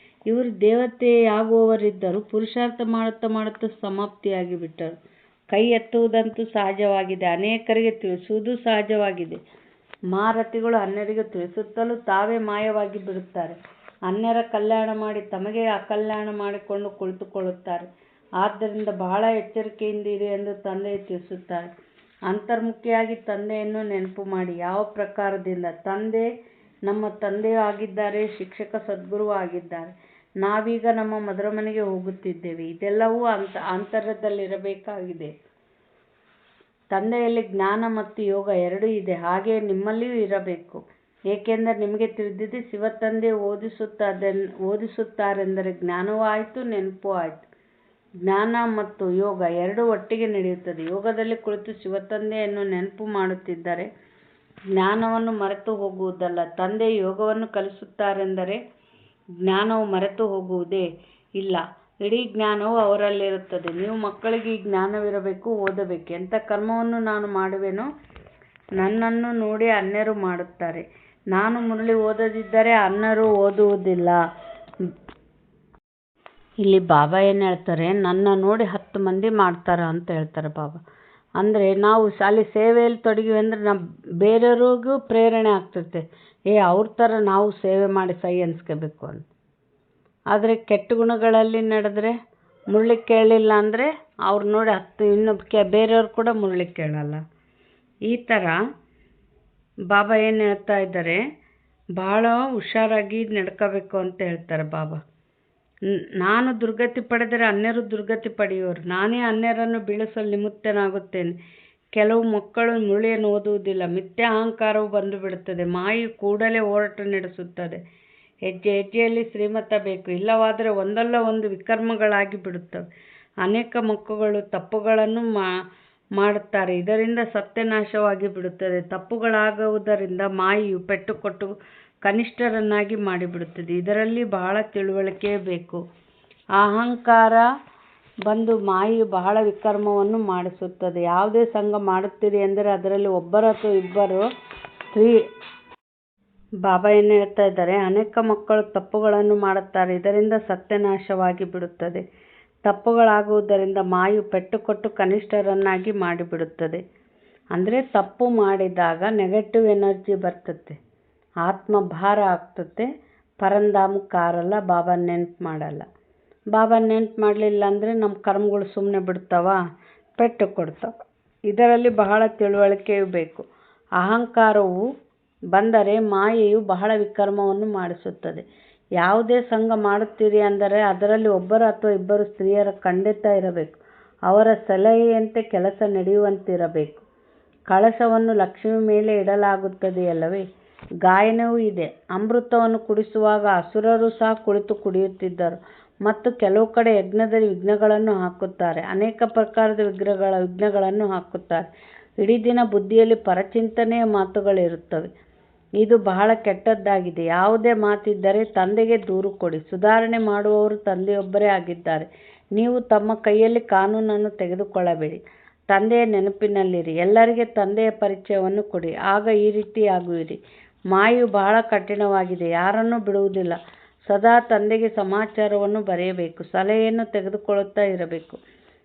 S1: ಇವರು ದೇವತೆಯಾಗುವವರಿದ್ದರು, ಪುರುಷಾರ್ಥ ಮಾಡುತ್ತಾ ಸಮಾಪ್ತಿಯಾಗಿ ಬಿಟ್ಟರು. ಕೈ ಎತ್ತುವುದಂತೂ ಸಹಜವಾಗಿದೆ, ಅನೇಕರಿಗೆ ತಿಳಿಸುವುದು ಸಹಜವಾಗಿದೆ. ಮಹಾರಥಿಗಳು ಅನ್ಯರಿಗೆ ತಿಳಿಸುತ್ತಲೂ ತಾವೇ ಮಾಯವಾಗಿ ಬಿಡುತ್ತಾರೆ. ಅನ್ಯರ ಕಲ್ಯಾಣ ಮಾಡಿ ತಮಗೆ ಅಕಲ್ಯಾಣ ಮಾಡಿಕೊಂಡು ಕುಳಿತುಕೊಳ್ಳುತ್ತಾರೆ. ಆದ್ದರಿಂದ ಬಹಳ ಎಚ್ಚರಿಕೆಯಿಂದಿರಿ ಎಂದು ತಂದೆಯು ತಿಳಿಸುತ್ತಾರೆ. ಅಂತರ್ಮುಖಿಯಾಗಿ ತಂದೆಯನ್ನು ನೆನಪು ಮಾಡಿ. ಯಾವ ಪ್ರಕಾರದಿಂದ? ತಂದೆ ನಮ್ಮ ತಂದೆಯೂ ಆಗಿದ್ದಾರೆ, ಶಿಕ್ಷಕ ಸದ್ಗುರುವೂ ಆಗಿದ್ದಾರೆ. ನಾವೀಗ ನಮ್ಮ ಮಧುರ ಮನೆಗೆ ಹೋಗುತ್ತಿದ್ದೇವೆ. ಇದೆಲ್ಲವೂ ಆಂತರ್ಯದಲ್ಲಿರಬೇಕಾಗಿದೆ. ತಂದೆಯಲ್ಲಿ ಜ್ಞಾನ ಮತ್ತು ಯೋಗ ಎರಡೂ ಇದೆ, ಹಾಗೆಯೇ ನಿಮ್ಮಲ್ಲಿಯೂ ಇರಬೇಕು. ಏಕೆಂದರೆ ನಿಮಗೆ ತಿಳಿದಿದೆ, ಶಿವತಂದೆ ಓದಿಸುತ್ತಾರೆಂದರೆ ಜ್ಞಾನವೂ ಆಯಿತು, ನೆನಪೂ ಆಯಿತು. ಜ್ಞಾನ ಮತ್ತು ಯೋಗ ಎರಡೂ ಒಟ್ಟಿಗೆ ನಡೆಯುತ್ತದೆ. ಯೋಗದಲ್ಲಿ ಕುಳಿತು ಶಿವತಂದೆಯನ್ನು ನೆನಪು ಮಾಡುತ್ತಿದ್ದರೆ ಜ್ಞಾನವನ್ನು ಮರೆತು ಹೋಗುವುದಲ್ಲ. ತಂದೆಯು ಯೋಗವನ್ನು ಕಲಿಸುತ್ತಾರೆಂದರೆ ಜ್ಞಾನವು ಮರೆತು ಹೋಗುವುದೇ ಇಲ್ಲ. ಇಡೀ ಜ್ಞಾನವು ಅವರಲ್ಲಿರುತ್ತದೆ. ನೀವು ಮಕ್ಕಳಿಗೆ ಈ ಜ್ಞಾನವಿರಬೇಕು, ಓದಬೇಕು. ಎಂಥ ಕರ್ಮವನ್ನು ನಾನು ಮಾಡುವೆನೋ ನನ್ನನ್ನು ನೋಡಿ ಅನ್ಯರು ಮಾಡುತ್ತಾರೆ. ನಾನು ಮುರಳಿ ಓದದಿದ್ದರೆ ಅನ್ಯರು ಓದುವುದಿಲ್ಲ. ಇಲ್ಲಿ ಬಾಬಾ ಏನು ಹೇಳ್ತಾರೆ? ನನ್ನ ನೋಡಿ 10 ಮಂದಿ ಮಾಡ್ತಾರೆ ಅಂತ ಹೇಳ್ತಾರೆ ಬಾಬಾ. ಅಂದರೆ ನಾವು ಅಲ್ಲಿ ಸೇವೆಯಲ್ಲಿ ತೊಡಗಿವಿ ಅಂದರೆ ಬೇರೆಯವ್ರಿಗೂ ಪ್ರೇರಣೆ ಆಗ್ತೈತೆ. ಅವ್ರ ಥರ ನಾವು ಸೇವೆ ಮಾಡಿ ಸೈ ಅನ್ಸ್ಕೋಬೇಕು ಅಂತ. ಆದರೆ ಕೆಟ್ಟ ಗುಣಗಳಲ್ಲಿ ನಡೆದ್ರೆ ಮುರಳಿ ಕೇಳಲಿಲ್ಲ ಅಂದರೆ ಅವ್ರು ನೋಡಿ 10 ಇನ್ನು ಬೇರೆಯವ್ರು ಕೂಡ ಮುರಳಿ ಕೇಳಲ್ಲ. ಈ ಥರ ಬಾಬಾ ಏನು ಹೇಳ್ತಾ ಇದ್ದಾರೆ? ಭಾಳ ಹುಷಾರಾಗಿ ನಡ್ಕೋಬೇಕು ಅಂತ ಹೇಳ್ತಾರೆ ಬಾಬಾ. ನಾನು ದುರ್ಗತಿ ಪಡೆದರೆ ಅನ್ಯರು ದುರ್ಗತಿ ಪಡೆಯುವರು. ನಾನೇ ಅನ್ಯರನ್ನು ಬೀಳಿಸಲು ನಿಮಿತ್ತನಾಗುತ್ತೇನೆ. ಕೆಲವು ಮಕ್ಕಳು ಮುಳಿಯನ್ನು ಓದುವುದಿಲ್ಲ. ಮಿಥ್ಯಾ ಅಹಂಕಾರವು ಬಂದು ಬಿಡುತ್ತದೆ. ಮಾಯು ಕೂಡಲೇ ಹೋರಾಟ ನಡೆಸುತ್ತದೆ. ಹೆಜ್ಜೆ ಹೆಜ್ಜೆಯಲ್ಲಿ ಶ್ರೀಮತ ಬೇಕು, ಇಲ್ಲವಾದರೆ ಒಂದಲ್ಲ ಒಂದು ವಿಕರ್ಮಗಳಾಗಿ ಬಿಡುತ್ತವೆ. ಅನೇಕ ಮಕ್ಕಳು ತಪ್ಪುಗಳನ್ನು ಮಾಡುತ್ತಾರೆ, ಇದರಿಂದ ಸತ್ಯನಾಶವಾಗಿ ಬಿಡುತ್ತದೆ. ತಪ್ಪುಗಳಾಗುವುದರಿಂದ ಮಾಯೆಯು ಪೆಟ್ಟುಕೊಟ್ಟು ಕನಿಷ್ಠರನ್ನಾಗಿ ಮಾಡಿಬಿಡುತ್ತದೆ. ಇದರಲ್ಲಿ ಬಹಳ ತಿಳುವಳಿಕೆ ಬೇಕು. ಅಹಂಕಾರ ಬಂದು ಮಾಯೆಯು ಬಹಳ ವಿಕರ್ಮವನ್ನು ಮಾಡಿಸುತ್ತದೆ. ಯಾವುದೇ ಸಂಘ ಮಾಡುತ್ತೀರಿ ಎಂದರೆ ಅದರಲ್ಲಿ ಒಬ್ಬರು ಅಥವಾ ಇಬ್ಬರು ಸ್ತ್ರೀ. ಬಾಬಾ ಏನು ಹೇಳ್ತಾ ಇದ್ದಾರೆ, ಅನೇಕ ಮಕ್ಕಳು ತಪ್ಪುಗಳನ್ನು ಮಾಡುತ್ತಾರೆ, ಇದರಿಂದ ಸತ್ಯನಾಶವಾಗಿ ಬಿಡುತ್ತದೆ. ತಪ್ಪುಗಳಾಗುವುದರಿಂದ ಮಾಯು ಪೆಟ್ಟುಕೊಟ್ಟು ಕನಿಷ್ಠರನ್ನಾಗಿ ಮಾಡಿಬಿಡುತ್ತದೆ. ಅಂದರೆ ತಪ್ಪು ಮಾಡಿದಾಗ ನೆಗೆಟಿವ್ ಎನರ್ಜಿ ಬರ್ತದೆ, ಆತ್ಮ ಭಾರ ಆಗ್ತದೆ, ಪರಂಧಾಮಕ್ಕೆ ಕಾರಲ್ಲ, ಬಾಬಾ ನೆನ್ಪು ಮಾಡಲ್ಲ. ಬಾಬಾ ನೆನ್ಪು ಮಾಡಲಿಲ್ಲ ಅಂದರೆ ನಮ್ಮ ಕರ್ಮಗಳು ಸುಮ್ಮನೆ ಬಿಡ್ತಾವ, ಪೆಟ್ಟು ಕೊಡ್ತಾವ. ಇದರಲ್ಲಿ ಬಹಳ ತಿಳುವಳಿಕೆಯೂ ಬೇಕು. ಅಹಂಕಾರವು ಬಂದರೆ ಮಾಯೆಯು ಬಹಳ ವಿಕರ್ಮವನ್ನು ಮಾಡಿಸುತ್ತದೆ. ಯಾವುದೇ ಸಂಘ ಮಾಡುತ್ತೀರಿ ಅಂದರೆ ಅದರಲ್ಲಿ ಒಬ್ಬರು ಅಥವಾ ಇಬ್ಬರು ಸ್ತ್ರೀಯರ ಖಂಡಿತ ಇರಬೇಕು. ಅವರ ಸಲಹೆಯಂತೆ ಕೆಲಸ ನಡೆಯುವಂತಿರಬೇಕು. ಕಳಶವನ್ನು ಲಕ್ಷ್ಮಿ ಮೇಲೆ ಇಡಲಾಗುತ್ತದೆಯಲ್ಲವೇ, ಗಾಯನವೂ ಇದೆ. ಅಮೃತವನ್ನು ಕುಡಿಸುವಾಗ ಅಸುರರು ಸಹ ಕುಳಿತು ಕುಡಿಯುತ್ತಿದ್ದರು ಮತ್ತು ಕೆಲವು ಕಡೆ ಯಜ್ಞದಲ್ಲಿ ವಿಘ್ನಗಳನ್ನು ಹಾಕುತ್ತಾರೆ, ಅನೇಕ ಪ್ರಕಾರದ ವಿಘ್ನಗಳನ್ನು ಹಾಕುತ್ತಾರೆ. ಇಡೀ ದಿನ ಬುದ್ಧಿಯಲ್ಲಿ ಪರಚಿಂತನೆಯ ಮಾತುಗಳಿರುತ್ತವೆ. ಇದು ಬಹಳ ಕೆಟ್ಟದ್ದಾಗಿದೆ. ಯಾವುದೇ ಮಾತಿದ್ದರೆ ತಂದೆಗೆ ದೂರು ಕೊಡಿ. ಸುಧಾರಣೆ ಮಾಡುವವರು ತಂದೆಯೊಬ್ಬರೇ ಆಗಿದ್ದಾರೆ. ನೀವು ತಮ್ಮ ಕೈಯಲ್ಲಿ ಕಾನೂನನ್ನು ತೆಗೆದುಕೊಳ್ಳಬೇಡಿ. ತಂದೆಯ ನೆನಪಿನಲ್ಲಿರಿ. ಎಲ್ಲರಿಗೆ ತಂದೆಯ ಪರಿಚಯವನ್ನು ಕೊಡಿ, ಆಗ ಈ ರೀತಿ ಆಗುವಿರಿ. ಮಾಯು ಬಹಳ ಕಠಿಣವಾಗಿದೆ, ಯಾರನ್ನೂ ಬಿಡುವುದಿಲ್ಲ. ಸದಾ ತಂದೆಗೆ ಸಮಾಚಾರವನ್ನು ಬರೆಯಬೇಕು, ಸಲಹೆಯನ್ನು ತೆಗೆದುಕೊಳ್ಳುತ್ತಾ ಇರಬೇಕು.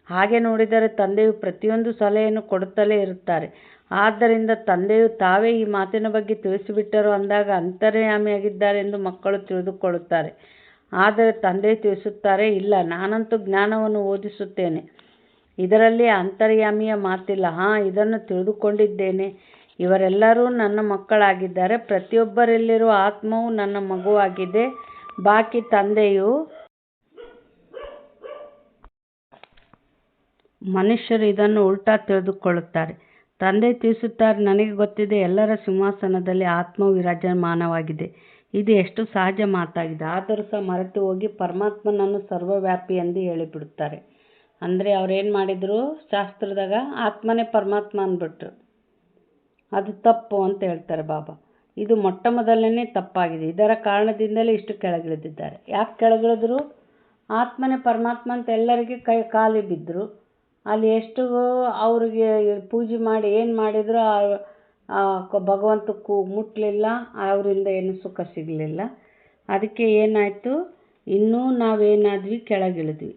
S1: ಹಾಗೆ ನೋಡಿದರೆ ತಂದೆಯು ಪ್ರತಿಯೊಂದು ಸಲಹೆಯನ್ನು ಕೊಡುತ್ತಲೇ ಇರುತ್ತಾರೆ. ಆದ್ದರಿಂದ ತಂದೆಯು ತಾವೇ ಈ ಮಾತಿನ ಬಗ್ಗೆ ತಿಳಿಸಿಬಿಟ್ಟರು ಅಂದಾಗ ಅಂತರ್ಯಾಮಿಯಾಗಿದ್ದಾರೆ ಎಂದು ಮಕ್ಕಳು ತಿಳಿದುಕೊಳ್ಳುತ್ತಾರೆ. ಆದರೆ ತಂದೆ ತಿಳಿಸುತ್ತಾರೆ, ಇಲ್ಲ, ನಾನಂತೂ ಜ್ಞಾನವನ್ನು ಓದಿಸುತ್ತೇನೆ, ಇದರಲ್ಲಿ ಅಂತರ್ಯಾಮಿಯ ಮಾತಿಲ್ಲ. ಇದನ್ನು ತಿಳಿದುಕೊಂಡಿದ್ದೇನೆ. ಇವರೆಲ್ಲರೂ ನನ್ನ ಮಕ್ಕಳಾಗಿದ್ದಾರೆ. ಪ್ರತಿಯೊಬ್ಬರಲ್ಲಿರುವ ಆತ್ಮವು ನನ್ನ ಮಗುವಾಗಿದೆ. ಬಾಕಿ ತಂದೆಯು ಮನುಷ್ಯರು ಇದನ್ನು ಉಲ್ಟಾ ತಿಳಿದುಕೊಳ್ಳುತ್ತಾರೆ. ತಂದೆ ತಿಳಿಸುತ್ತಾರೆ, ನನಗೆ ಗೊತ್ತಿದೆ, ಎಲ್ಲರ ಸಿಂಹಾಸನದಲ್ಲಿ ಆತ್ಮವು ವಿರಾಜಮಾನವಾಗಿದೆ. ಇದು ಎಷ್ಟು ಸಹಜ ಮಾತಾಗಿದೆ. ಆದರೂ ಸಹ ಮರೆತು ಹೋಗಿ ಪರಮಾತ್ಮನನ್ನು ಸರ್ವವ್ಯಾಪಿ ಎಂದು ಹೇಳಿಬಿಡುತ್ತಾರೆ. ಅಂದರೆ ಅವ್ರೇನು ಮಾಡಿದರು, ಶಾಸ್ತ್ರದಾಗ ಆತ್ಮನೇ ಪರಮಾತ್ಮ ಅಂದ್ಬಿಟ್ರು. ಅದು ತಪ್ಪು ಅಂತ ಹೇಳ್ತಾರೆ ಬಾಬಾ. ಇದು ಮೊಟ್ಟ ಮೊದಲನೇ ತಪ್ಪಾಗಿದೆ. ಇದರ ಕಾರಣದಿಂದಲೇ ಇಷ್ಟು ಕೆಳಗಿಳಿದಿದ್ದಾರೆ. ಯಾಕೆ ಕೆಳಗಿಳಿದ್ರು? ಆತ್ಮನೇ ಪರಮಾತ್ಮ ಅಂತ ಎಲ್ಲರಿಗೆ ಕಾಲಿ ಬಿದ್ದರು. ಅಲ್ಲಿ ಎಷ್ಟು ಅವ್ರಿಗೆ ಪೂಜೆ ಮಾಡಿ ಏನು ಮಾಡಿದ್ರು ಭಗವಂತಕ್ಕೂ ಮುಟ್ಟಲಿಲ್ಲ, ಅವರಿಂದ ಏನು ಸುಖ ಸಿಗಲಿಲ್ಲ. ಅದಕ್ಕೆ ಏನಾಯಿತು, ಇನ್ನೂ ನಾವೇನಾದ್ವಿ, ಕೆಳಗಿಳಿದ್ವಿ.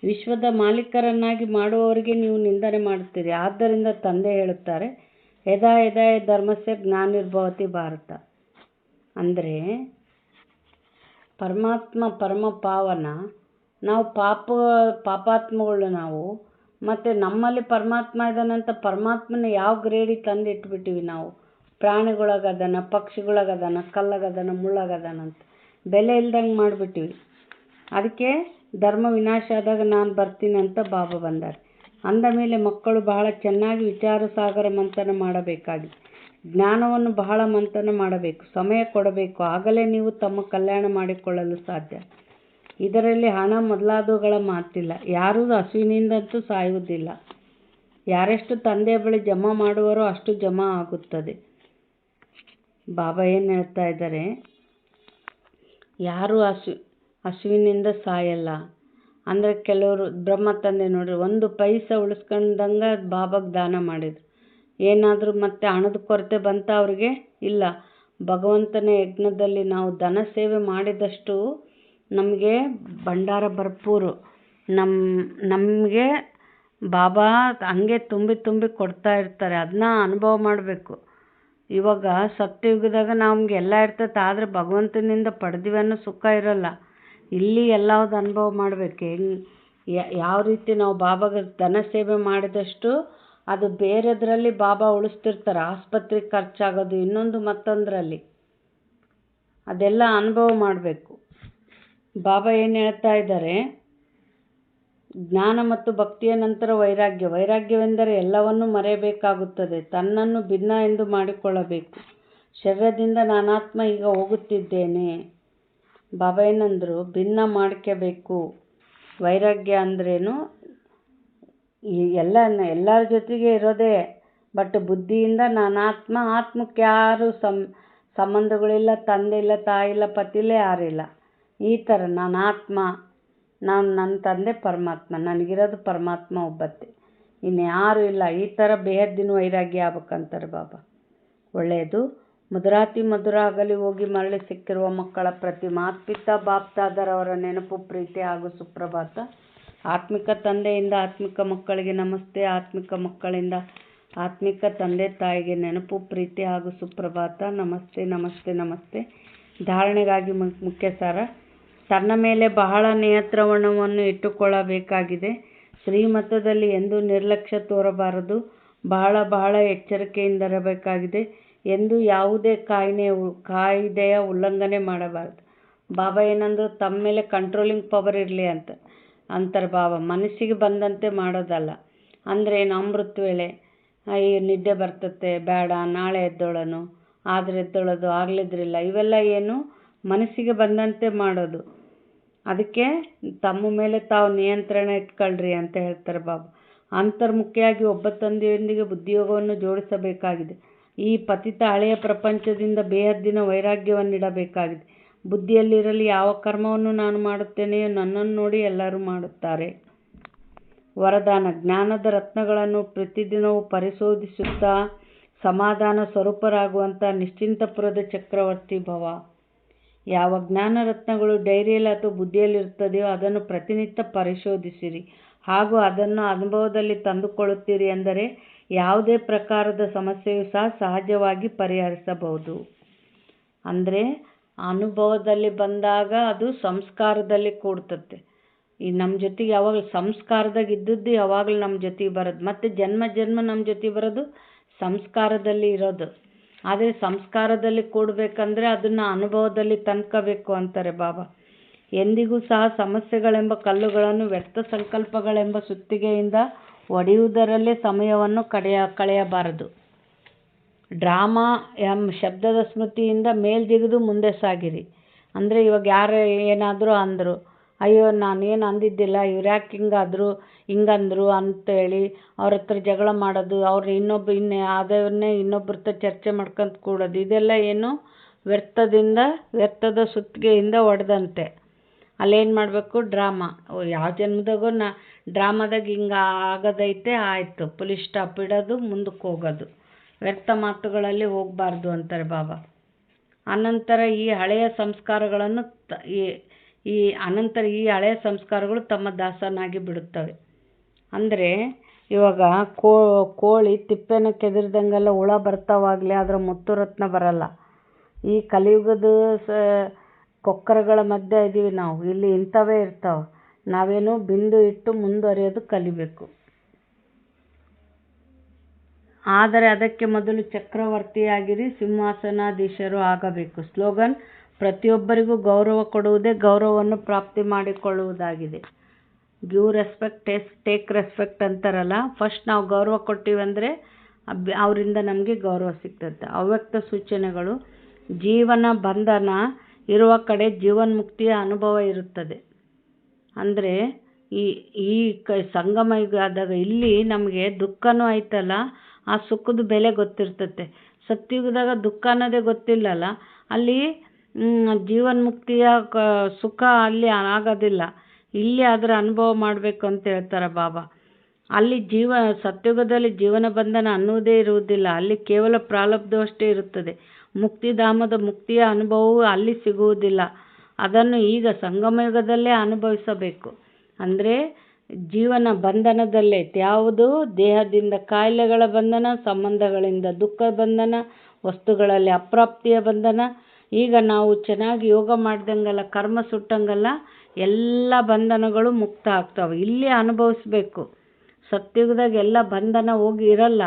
S1: ವಿಶ್ವದ ಮಾಲೀಕರನ್ನಾಗಿ ಮಾಡುವವರಿಗೆ ನೀವು ನಿಂದನೆ ಮಾಡುತ್ತೀರಿ. ಆದ್ದರಿಂದ ತಂದೆ ಹೇಳುತ್ತಾರೆ, ಯದಾ ಯದಾ ಧರ್ಮಸ್ಯ ಜ್ಞಾನಿರ್ಭವತಿ ಭಾರತ. ಅಂದರೆ ಪರಮಾತ್ಮ ಪರಮ ಪಾವನ, ನಾವು ಪಾಪಾತ್ಮಗಳು ನಾವು. ಮತ್ತು ನಮ್ಮಲ್ಲಿ ಪರಮಾತ್ಮ ಇದ್ದಾನಂತ ಪರಮಾತ್ಮನ ಯಾವ ಗ್ರೇಡಿಗೆ ತಂದು ಇಟ್ಬಿಟ್ಟಿವಿ ನಾವು. ಪ್ರಾಣಿಗಳಾಗದನ, ಪಕ್ಷಿಗಳಾಗದನ, ಕಲ್ಲಾಗದನ, ಮುಳ್ಳಾಗದನಂತ ಬೆಲೆ ಇಲ್ದಂಗೆ ಮಾಡಿಬಿಟ್ಟಿವಿ. ಅದಕ್ಕೆ ಧರ್ಮ ವಿನಾಶ ಆದಾಗ ನಾನು ಬರ್ತೀನಿ ಅಂತ ಬಾಬಾ ಬಂದಾರೆ. ಅಂದ ಮೇಲೆ ಮಕ್ಕಳು ಬಹಳ ಚೆನ್ನಾಗಿ ವಿಚಾರ ಸಾಗರ ಮಂಥನ ಮಾಡಬೇಕಾಗಿದೆ. ಜ್ಞಾನವನ್ನು ಬಹಳ ಮಂಥನ ಮಾಡಬೇಕು, ಸಮಯ ಕೊಡಬೇಕು. ಆಗಲೇ ನೀವು ತಮ್ಮ ಕಲ್ಯಾಣ ಮಾಡಿಕೊಳ್ಳಲು ಸಾಧ್ಯ. ಇದರಲ್ಲಿ ಹಣ ಮೊದಲಾದವುಗಳ ಮಾತಿಲ್ಲ. ಯಾರೂ ಹಸುವಿನಿಂದಂತೂ ಸಾಯುವುದಿಲ್ಲ. ಯಾರೆಷ್ಟು ತಂದೆಯ ಬಳಿ ಜಮಾ ಮಾಡುವರೋ ಅಷ್ಟು ಜಮಾ ಆಗುತ್ತದೆ. ಬಾಬಾ ಏನು ಹೇಳ್ತಾ ಇದ್ದಾರೆ, ಯಾರೂ ಹಸುವಿನಿಂದ ಸಾಯಲ್ಲ. ಅಂದರೆ ಕೆಲವರು ಬ್ರಹ್ಮ ತಂದೆ ನೋಡ್ರಿ, ಒಂದು ಪೈಸೆ ಉಳಿಸ್ಕೊಂಡಂಗೆ ಬಾಬಾಗೆ ದಾನ ಮಾಡಿದ್ರು. ಏನಾದರೂ ಮತ್ತೆ ಹಣದ ಕೊರತೆ ಬಂತ ಅವ್ರಿಗೆ? ಇಲ್ಲ. ಭಗವಂತನ ಯಜ್ಞದಲ್ಲಿ ನಾವು ಧನ ಸೇವೆ ಮಾಡಿದಷ್ಟು ನಮಗೆ ಭಂಡಾರ ಭರ್ಪೂರು. ನಮಗೆ ಬಾಬಾ ಹಂಗೆ ತುಂಬಿ ಕೊಡ್ತಾ ಇರ್ತಾರೆ. ಅದನ್ನ ಅನುಭವ ಮಾಡಬೇಕು. ಇವಾಗ ಸತ್ಯಯುಗದಾಗ ನಮ್ಗೆ ಎಲ್ಲ ಇರ್ತೈತೆ, ಆದರೆ ಭಗವಂತನಿಂದ ಪಡೆದಿವಿ ಅನ್ನೋ ಸುಖ ಇರಲ್ಲ. ಇಲ್ಲಿ ಎಲ್ಲವುದು ಅನುಭವ ಮಾಡಬೇಕು. ಯಾವ ರೀತಿ ನಾವು ಬಾಬಾಗೆ ಧನ ಸೇವೆ ಮಾಡಿದಷ್ಟು ಅದು ಬೇರೆದ್ರಲ್ಲಿ ಬಾಬಾ ಉಳಿಸ್ತಿರ್ತಾರೆ. ಆಸ್ಪತ್ರೆಗೆ ಖರ್ಚಾಗೋದು, ಇನ್ನೊಂದು ಮತ್ತೊಂದರಲ್ಲಿ, ಅದೆಲ್ಲ ಅನುಭವ ಮಾಡಬೇಕು. ಬಾಬಾ ಏನು ಹೇಳ್ತಾ ಇದ್ದಾರೆ, ಜ್ಞಾನ ಮತ್ತು ಭಕ್ತಿಯ ನಂತರ ವೈರಾಗ್ಯ. ವೈರಾಗ್ಯವೆಂದರೆ ಎಲ್ಲವನ್ನೂ ಮರೆಯಬೇಕಾಗುತ್ತದೆ, ತನ್ನನ್ನು ಭಿನ್ನ ಎಂದು ಮಾಡಿಕೊಳ್ಳಬೇಕು. ಶರೀರದಿಂದ ನಾನಾತ್ಮ ಈಗ ಹೋಗುತ್ತಿದ್ದೇನೆ. ಬಾಬಾ ಏನಂದರು, ಭಿನ್ನ ಮಾಡ್ಕೋಬೇಕು. ವೈರಾಗ್ಯ ಅಂದ್ರೇನು, ಎಲ್ಲರ ಜೊತೆಗೆ ಇರೋದೇ, ಬಟ್ ಬುದ್ಧಿಯಿಂದ ನಾನಾತ್ಮ. ಆತ್ಮಕ್ಕೆ ಯಾರು ಸಂಬಂಧಗಳಿಲ್ಲ, ತಂದೆ ಇಲ್ಲ, ತಾಯಿ ಇಲ್ಲ, ಪತಿ ಇಲ್ಲ, ಯಾರಿಲ್ಲ. ಈ ಥರ ನಾನಾತ್ಮ, ನನ್ನ ತಂದೆ ಪರಮಾತ್ಮ, ನನಗಿರೋದು ಪರಮಾತ್ಮ ಒಬ್ಬತ್ತೆ, ಇನ್ನು ಯಾರೂ ಇಲ್ಲ. ಈ ಥರ ಬೇಹದ್ದಿನ ವೈರಾಗ್ಯ ಆಗ್ಬೇಕಂತಾರೆ ಬಾಬಾ. ಒಳ್ಳೆಯದು. ಮಧುರಾತಿ ಮಧುರ ಆಗಲಿ ಹೋಗಿ ಮರಳಿ ಸಿಕ್ಕಿರುವ ಮಕ್ಕಳ ಪ್ರತಿ ಮಾತ್ಪಿತ ಬಾಪ್ತಾದರವರ ನೆನಪು, ಪ್ರೀತಿ ಹಾಗೂ ಸುಪ್ರಭಾತ. ಆತ್ಮಿಕ ತಂದೆಯಿಂದ ಆತ್ಮಿಕ ಮಕ್ಕಳಿಗೆ ನಮಸ್ತೆ, ಆತ್ಮಿಕ ಮಕ್ಕಳಿಂದ ಆತ್ಮಿಕ ತಂದೆ ತಾಯಿಗೆ ನೆನಪು, ಪ್ರೀತಿ ಹಾಗೂ ಸುಪ್ರಭಾತ. ನಮಸ್ತೆ ನಮಸ್ತೆ ನಮಸ್ತೆ. ಧಾರಣೆಗಾಗಿ ಮುಖ್ಯ ಸಾರ. ತನ್ನ ಮೇಲೆ ಬಹಳ ನಿಯಂತ್ರಣವನ್ನು ಇಟ್ಟುಕೊಳ್ಳಬೇಕಾಗಿದೆ. ಶ್ರೀಮತದಲ್ಲಿ ಎಂದೂ ನಿರ್ಲಕ್ಷ್ಯ ತೋರಬಾರದು. ಬಹಳ ಎಚ್ಚರಿಕೆಯಿಂದಿರಬೇಕಾಗಿದೆ. ಎಂದು ಯಾವುದೇ ಕಾಯಿದೆಯ ಉಲ್ಲಂಘನೆ ಮಾಡಬಾರದು. ಬಾಬಾ ಏನಂದ್ರು, ತಮ್ಮ ಮೇಲೆ ಕಂಟ್ರೋಲಿಂಗ್ ಪವರ್ ಇರಲಿ ಅಂತಾರೆ ಬಾಬಾ. ಮನಸ್ಸಿಗೆ ಬಂದಂತೆ ಮಾಡೋದಲ್ಲ. ಅಂದರೆ ಅಮೃತ ವೇಳೆ ನಿದ್ದೆ ಬರ್ತತೆ, ಬೇಡ ನಾಳೆ ಎದ್ದೋಳನು, ಆದರೆ ಎದ್ದೋಳೋದು, ಆಗಲಿದ್ರಿಲ್ಲ, ಇವೆಲ್ಲ ಏನು ಮನಸ್ಸಿಗೆ ಬಂದಂತೆ ಮಾಡೋದು. ಅದಕ್ಕೆ ತಮ್ಮ ಮೇಲೆ ತಾವು ನಿಯಂತ್ರಣ ಇಟ್ಕೊಳ್ರಿ ಅಂತ ಹೇಳ್ತಾರೆ ಬಾಬಾ. ಅಂತರ್ಮುಖಿಯಾಗಿ ಒಬ್ಬ ತಂದೆಯೊಂದಿಗೆ ಬುದ್ಧಿಯೋಗವನ್ನು ಜೋಡಿಸಬೇಕಾಗಿದೆ. ಈ ಪತಿತ ಹಳೆಯ ಪ್ರಪಂಚದಿಂದ ಬೇಹದ್ದಿನ ವೈರಾಗ್ಯವನ್ನಿಡಬೇಕಾಗಿದೆ. ಬುದ್ಧಿಯಲ್ಲಿರಲಿ, ಯಾವ ಕರ್ಮವನ್ನು ನಾನು ಮಾಡುತ್ತೇನೆಯೋ ನನ್ನನ್ನು ನೋಡಿ ಎಲ್ಲರೂ ಮಾಡುತ್ತಾರೆ. ವರದಾನ. ಜ್ಞಾನದ ರತ್ನಗಳನ್ನು ಪ್ರತಿದಿನವೂ ಪರಿಶೋಧಿಸುತ್ತಾ ಸಮಾಧಾನ ಸ್ವರೂಪರಾಗುವಂಥ ನಿಶ್ಚಿಂತಪುರದ ಚಕ್ರವರ್ತಿ ಭವ. ಯಾವ ಜ್ಞಾನ ರತ್ನಗಳು ಡೈರಿಯಲ್ಲಿ ಅಥವಾ ಬುದ್ಧಿಯಲ್ಲಿರುತ್ತದೆಯೋ ಅದನ್ನು ಪ್ರತಿನಿತ್ಯ ಪರಿಶೋಧಿಸಿರಿ, ಹಾಗೂ ಅದನ್ನು ಅನುಭವದಲ್ಲಿ ತಂದುಕೊಳ್ಳುತ್ತೀರಿ ಎಂದರೆ ಯಾವುದೇ ಪ್ರಕಾರದ ಸಮಸ್ಯೆಯೂ ಸಹ ಸಹಜವಾಗಿ ಪರಿಹರಿಸಬಹುದು. ಅಂದರೆ ಅನುಭವದಲ್ಲಿ ಬಂದಾಗ ಅದು ಸಂಸ್ಕಾರದಲ್ಲಿ ಕೂಡ್ತತೆ. ಈ ನಮ್ಮ ಜೊತೆಗೆ ಯಾವಾಗಲೂ ಸಂಸ್ಕಾರದಾಗ ಇದ್ದದ್ದು ಯಾವಾಗಲೂ ನಮ್ಮ ಜೊತೆಗೆ ಬರೋದು. ಮತ್ತು ಜನ್ಮ ನಮ್ಮ ಜೊತೆಗೆ ಬರೋದು ಸಂಸ್ಕಾರದಲ್ಲಿ ಇರೋದು. ಆದರೆ ಸಂಸ್ಕಾರದಲ್ಲಿ ಕೂಡಬೇಕಂದ್ರೆ ಅದನ್ನು ಅನುಭವದಲ್ಲಿ ತಂದ್ಕೋಬೇಕು ಅಂತಾರೆ ಬಾಬಾ. ಎಂದಿಗೂ ಸಹ ಸಮಸ್ಯೆಗಳೆಂಬ ಕಲ್ಲುಗಳನ್ನು ವ್ಯರ್ಥ ಸಂಕಲ್ಪಗಳೆಂಬ ಸುತ್ತಿಗೆಯಿಂದ ಒಡೆಯುವುದರಲ್ಲೇ ಸಮಯವನ್ನು ಕಳೆಯಬಾರದು. ಡ್ರಾಮಾ ಶಬ್ದದ ಸ್ಮೃತಿಯಿಂದ ಮೇಲ್ಜಿಗಿದು ಮುಂದೆ ಸಾಗಿರಿ. ಅಂದರೆ ಇವಾಗ ಯಾರು ಏನಾದರೂ ಅಂದರು, ಅಯ್ಯೋ ನಾನೇನು ಅಂದಿದ್ದಿಲ್ಲ, ಇವ್ರು ಯಾಕೆ ಹಿಂಗಂದ್ರು ಅಂತೇಳಿ ಅವ್ರ ಹತ್ರ ಜಗಳ ಮಾಡೋದು, ಅವ್ರು ಅದನ್ನೇ ಇನ್ನೊಬ್ರ ಹತ್ರ ಚರ್ಚೆ ಮಾಡ್ಕೊಂತ ಕೂಡೋದು, ಇದೆಲ್ಲ ಏನು ವ್ಯರ್ಥದ ಸುತ್ತಿಗೆಯಿಂದ ಒಡೆದಂತೆ. ಅಲ್ಲೇನು ಮಾಡಬೇಕು, ಡ್ರಾಮಾ. ಯಾವ ಜನ್ಮದಾಗೂ ಡ್ರಾಮಾದಾಗ ಹಿಂಗೆ ಆಗೋದೈತೆ, ಆಯಿತು, ಪುಲಿ ಸ್ಟಾಪ್ ಇಡೋದು, ಮುಂದಕ್ಕೆ ಹೋಗೋದು. ವ್ಯರ್ಥ ಮಾತುಗಳಲ್ಲಿ ಹೋಗಬಾರ್ದು ಅಂತಾರೆ ಬಾಬಾ. ಅನಂತರ ಈ ಹಳೆಯ ಸಂಸ್ಕಾರಗಳು ತಮ್ಮ ದಾಸನಾಗಿ ಬಿಡುತ್ತವೆ. ಅಂದರೆ ಇವಾಗ ಕೋಳಿ ತಿಪ್ಪೆನ ಕೆದರಿದಂಗೆಲ್ಲ ಹುಳ ಬರ್ತಾವಾಗಲಿ, ಅದರ ಮುತ್ತು ರತ್ನ ಬರಲ್ಲ. ಈ ಕಲಿಯುಗದ ಕೊಕ್ಕರಗಳ ಮಧ್ಯೆ ಇದ್ದೀವಿ ನಾವು. ಇಲ್ಲಿ ಇಂಥವೇ ಇರ್ತಾವೆ. ನಾವೇನು ಬಿಂದು ಇಟ್ಟು ಮುಂದುವರಿಯೋದು ಕಲಿಬೇಕು. ಆದರೆ ಅದಕ್ಕೆ ಮೊದಲು ಚಕ್ರವರ್ತಿಯಾಗಿರಿ, ಸಿಂಹಾಸನಾಧೀಶರು ಆಗಬೇಕು. ಸ್ಲೋಗನ್: ಪ್ರತಿಯೊಬ್ಬರಿಗೂ ಗೌರವ ಕೊಡುವುದೇ ಗೌರವವನ್ನು ಪ್ರಾಪ್ತಿ ಮಾಡಿಕೊಳ್ಳುವುದಾಗಿದೆ. ಗಿವ್ ರೆಸ್ಪೆಕ್ಟ್, ಟೇಕ್ ರೆಸ್ಪೆಕ್ಟ್ ಅಂತಾರಲ್ಲ. ಫಸ್ಟ್ ನಾವು ಗೌರವ ಕೊಟ್ಟಿವಂದರೆ ಅವರಿಂದ ನಮಗೆ ಗೌರವ ಸಿಗ್ತದೆ. ಅವ್ಯಕ್ತ ಸೂಚನೆಗಳು: ಜೀವನ ಬಂಧನ ಇರುವ ಕಡೆ ಜೀವನ್ಮುಕ್ತಿಯ ಅನುಭವ ಇರುತ್ತದೆ. ಅಂದರೆ ಈ ಸಂಗಮ ಯುಗದಾಗ ಇಲ್ಲಿ ನಮಗೆ ದುಃಖನೂ ಐತಲ್ಲ, ಆ ಸುಖದ ಬೆಲೆ ಗೊತ್ತಿರ್ತತೆ. ಸತ್ಯುಗದಾಗ ದುಃಖ ಅನ್ನೋದೇ ಗೊತ್ತಿಲ್ಲಲ್ಲ, ಅಲ್ಲಿ ಜೀವನ್ಮುಕ್ತಿಯ ಸುಖ ಅಲ್ಲಿ ಆಗೋದಿಲ್ಲ. ಇಲ್ಲಿ ಅದರ ಅನುಭವ ಮಾಡಬೇಕು ಅಂತ ಹೇಳ್ತಾರೆ ಬಾಬಾ. ಅಲ್ಲಿ ಸತ್ಯುಗದಲ್ಲಿ ಜೀವನ ಬಂಧನ ಅನ್ನುವುದೇ ಇರುವುದಿಲ್ಲ. ಅಲ್ಲಿ ಕೇವಲ ಪ್ರಾರಬ್ಧವಷ್ಟೇ ಇರುತ್ತದೆ. ಮುಕ್ತಿಧಾಮದ ಮುಕ್ತಿಯ ಅನುಭವವು ಅಲ್ಲಿ ಸಿಗುವುದಿಲ್ಲ. ಅದನ್ನು ಈಗ ಸಂಗಮಯುಗದಲ್ಲೇ ಅನುಭವಿಸಬೇಕು. ಅಂದರೆ ಜೀವನ ಬಂಧನದಲ್ಲೇ ಯಾವುದು? ದೇಹದಿಂದ ಕಾಯಿಲೆಗಳ ಬಂಧನ, ಸಂಬಂಧಗಳಿಂದ ದುಃಖ ಬಂಧನ, ವಸ್ತುಗಳಲ್ಲಿ ಅಪ್ರಾಪ್ತಿಯ ಬಂಧನ. ಈಗ ನಾವು ಚೆನ್ನಾಗಿ ಯೋಗ ಮಾಡ್ದಂಗೆಲ್ಲ, ಕರ್ಮ ಸುಟ್ಟಂಗೆಲ್ಲ ಎಲ್ಲ ಬಂಧನಗಳು ಮುಕ್ತ ಆಗ್ತವೆ. ಇಲ್ಲಿ ಅನುಭವಿಸ್ಬೇಕು. ಸತ್ಯುಗದಾಗ ಎಲ್ಲ ಬಂಧನ ಹೋಗಿ ಇರಲ್ಲ.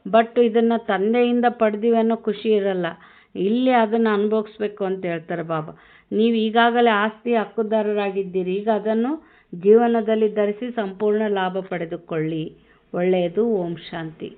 S1: ಬಟ್ ಇದನ್ನು ತಂದೆಯಿಂದ ಪಡೆದಿವಿ ಅನ್ನೋ ಖುಷಿ ಇರಲ್ಲ. ಇಲ್ಲಿ ಅದನ್ನು ಅನುಭವಿಸ್ಬೇಕು ಅಂತ ಹೇಳ್ತಾರೆ ಬಾಬಾ. ನೀವು ಈಗಾಗಲೇ ಆಸ್ತಿ ಹಕ್ಕುದಾರರಾಗಿದ್ದೀರಿ, ಈಗ ಅದನ್ನು ಜೀವನದಲ್ಲಿ ಧರಿಸಿ ಸಂಪೂರ್ಣ ಲಾಭ ಪಡೆದುಕೊಳ್ಳಿ. ಒಳ್ಳೆಯದು. ಓಂ ಶಾಂತಿ.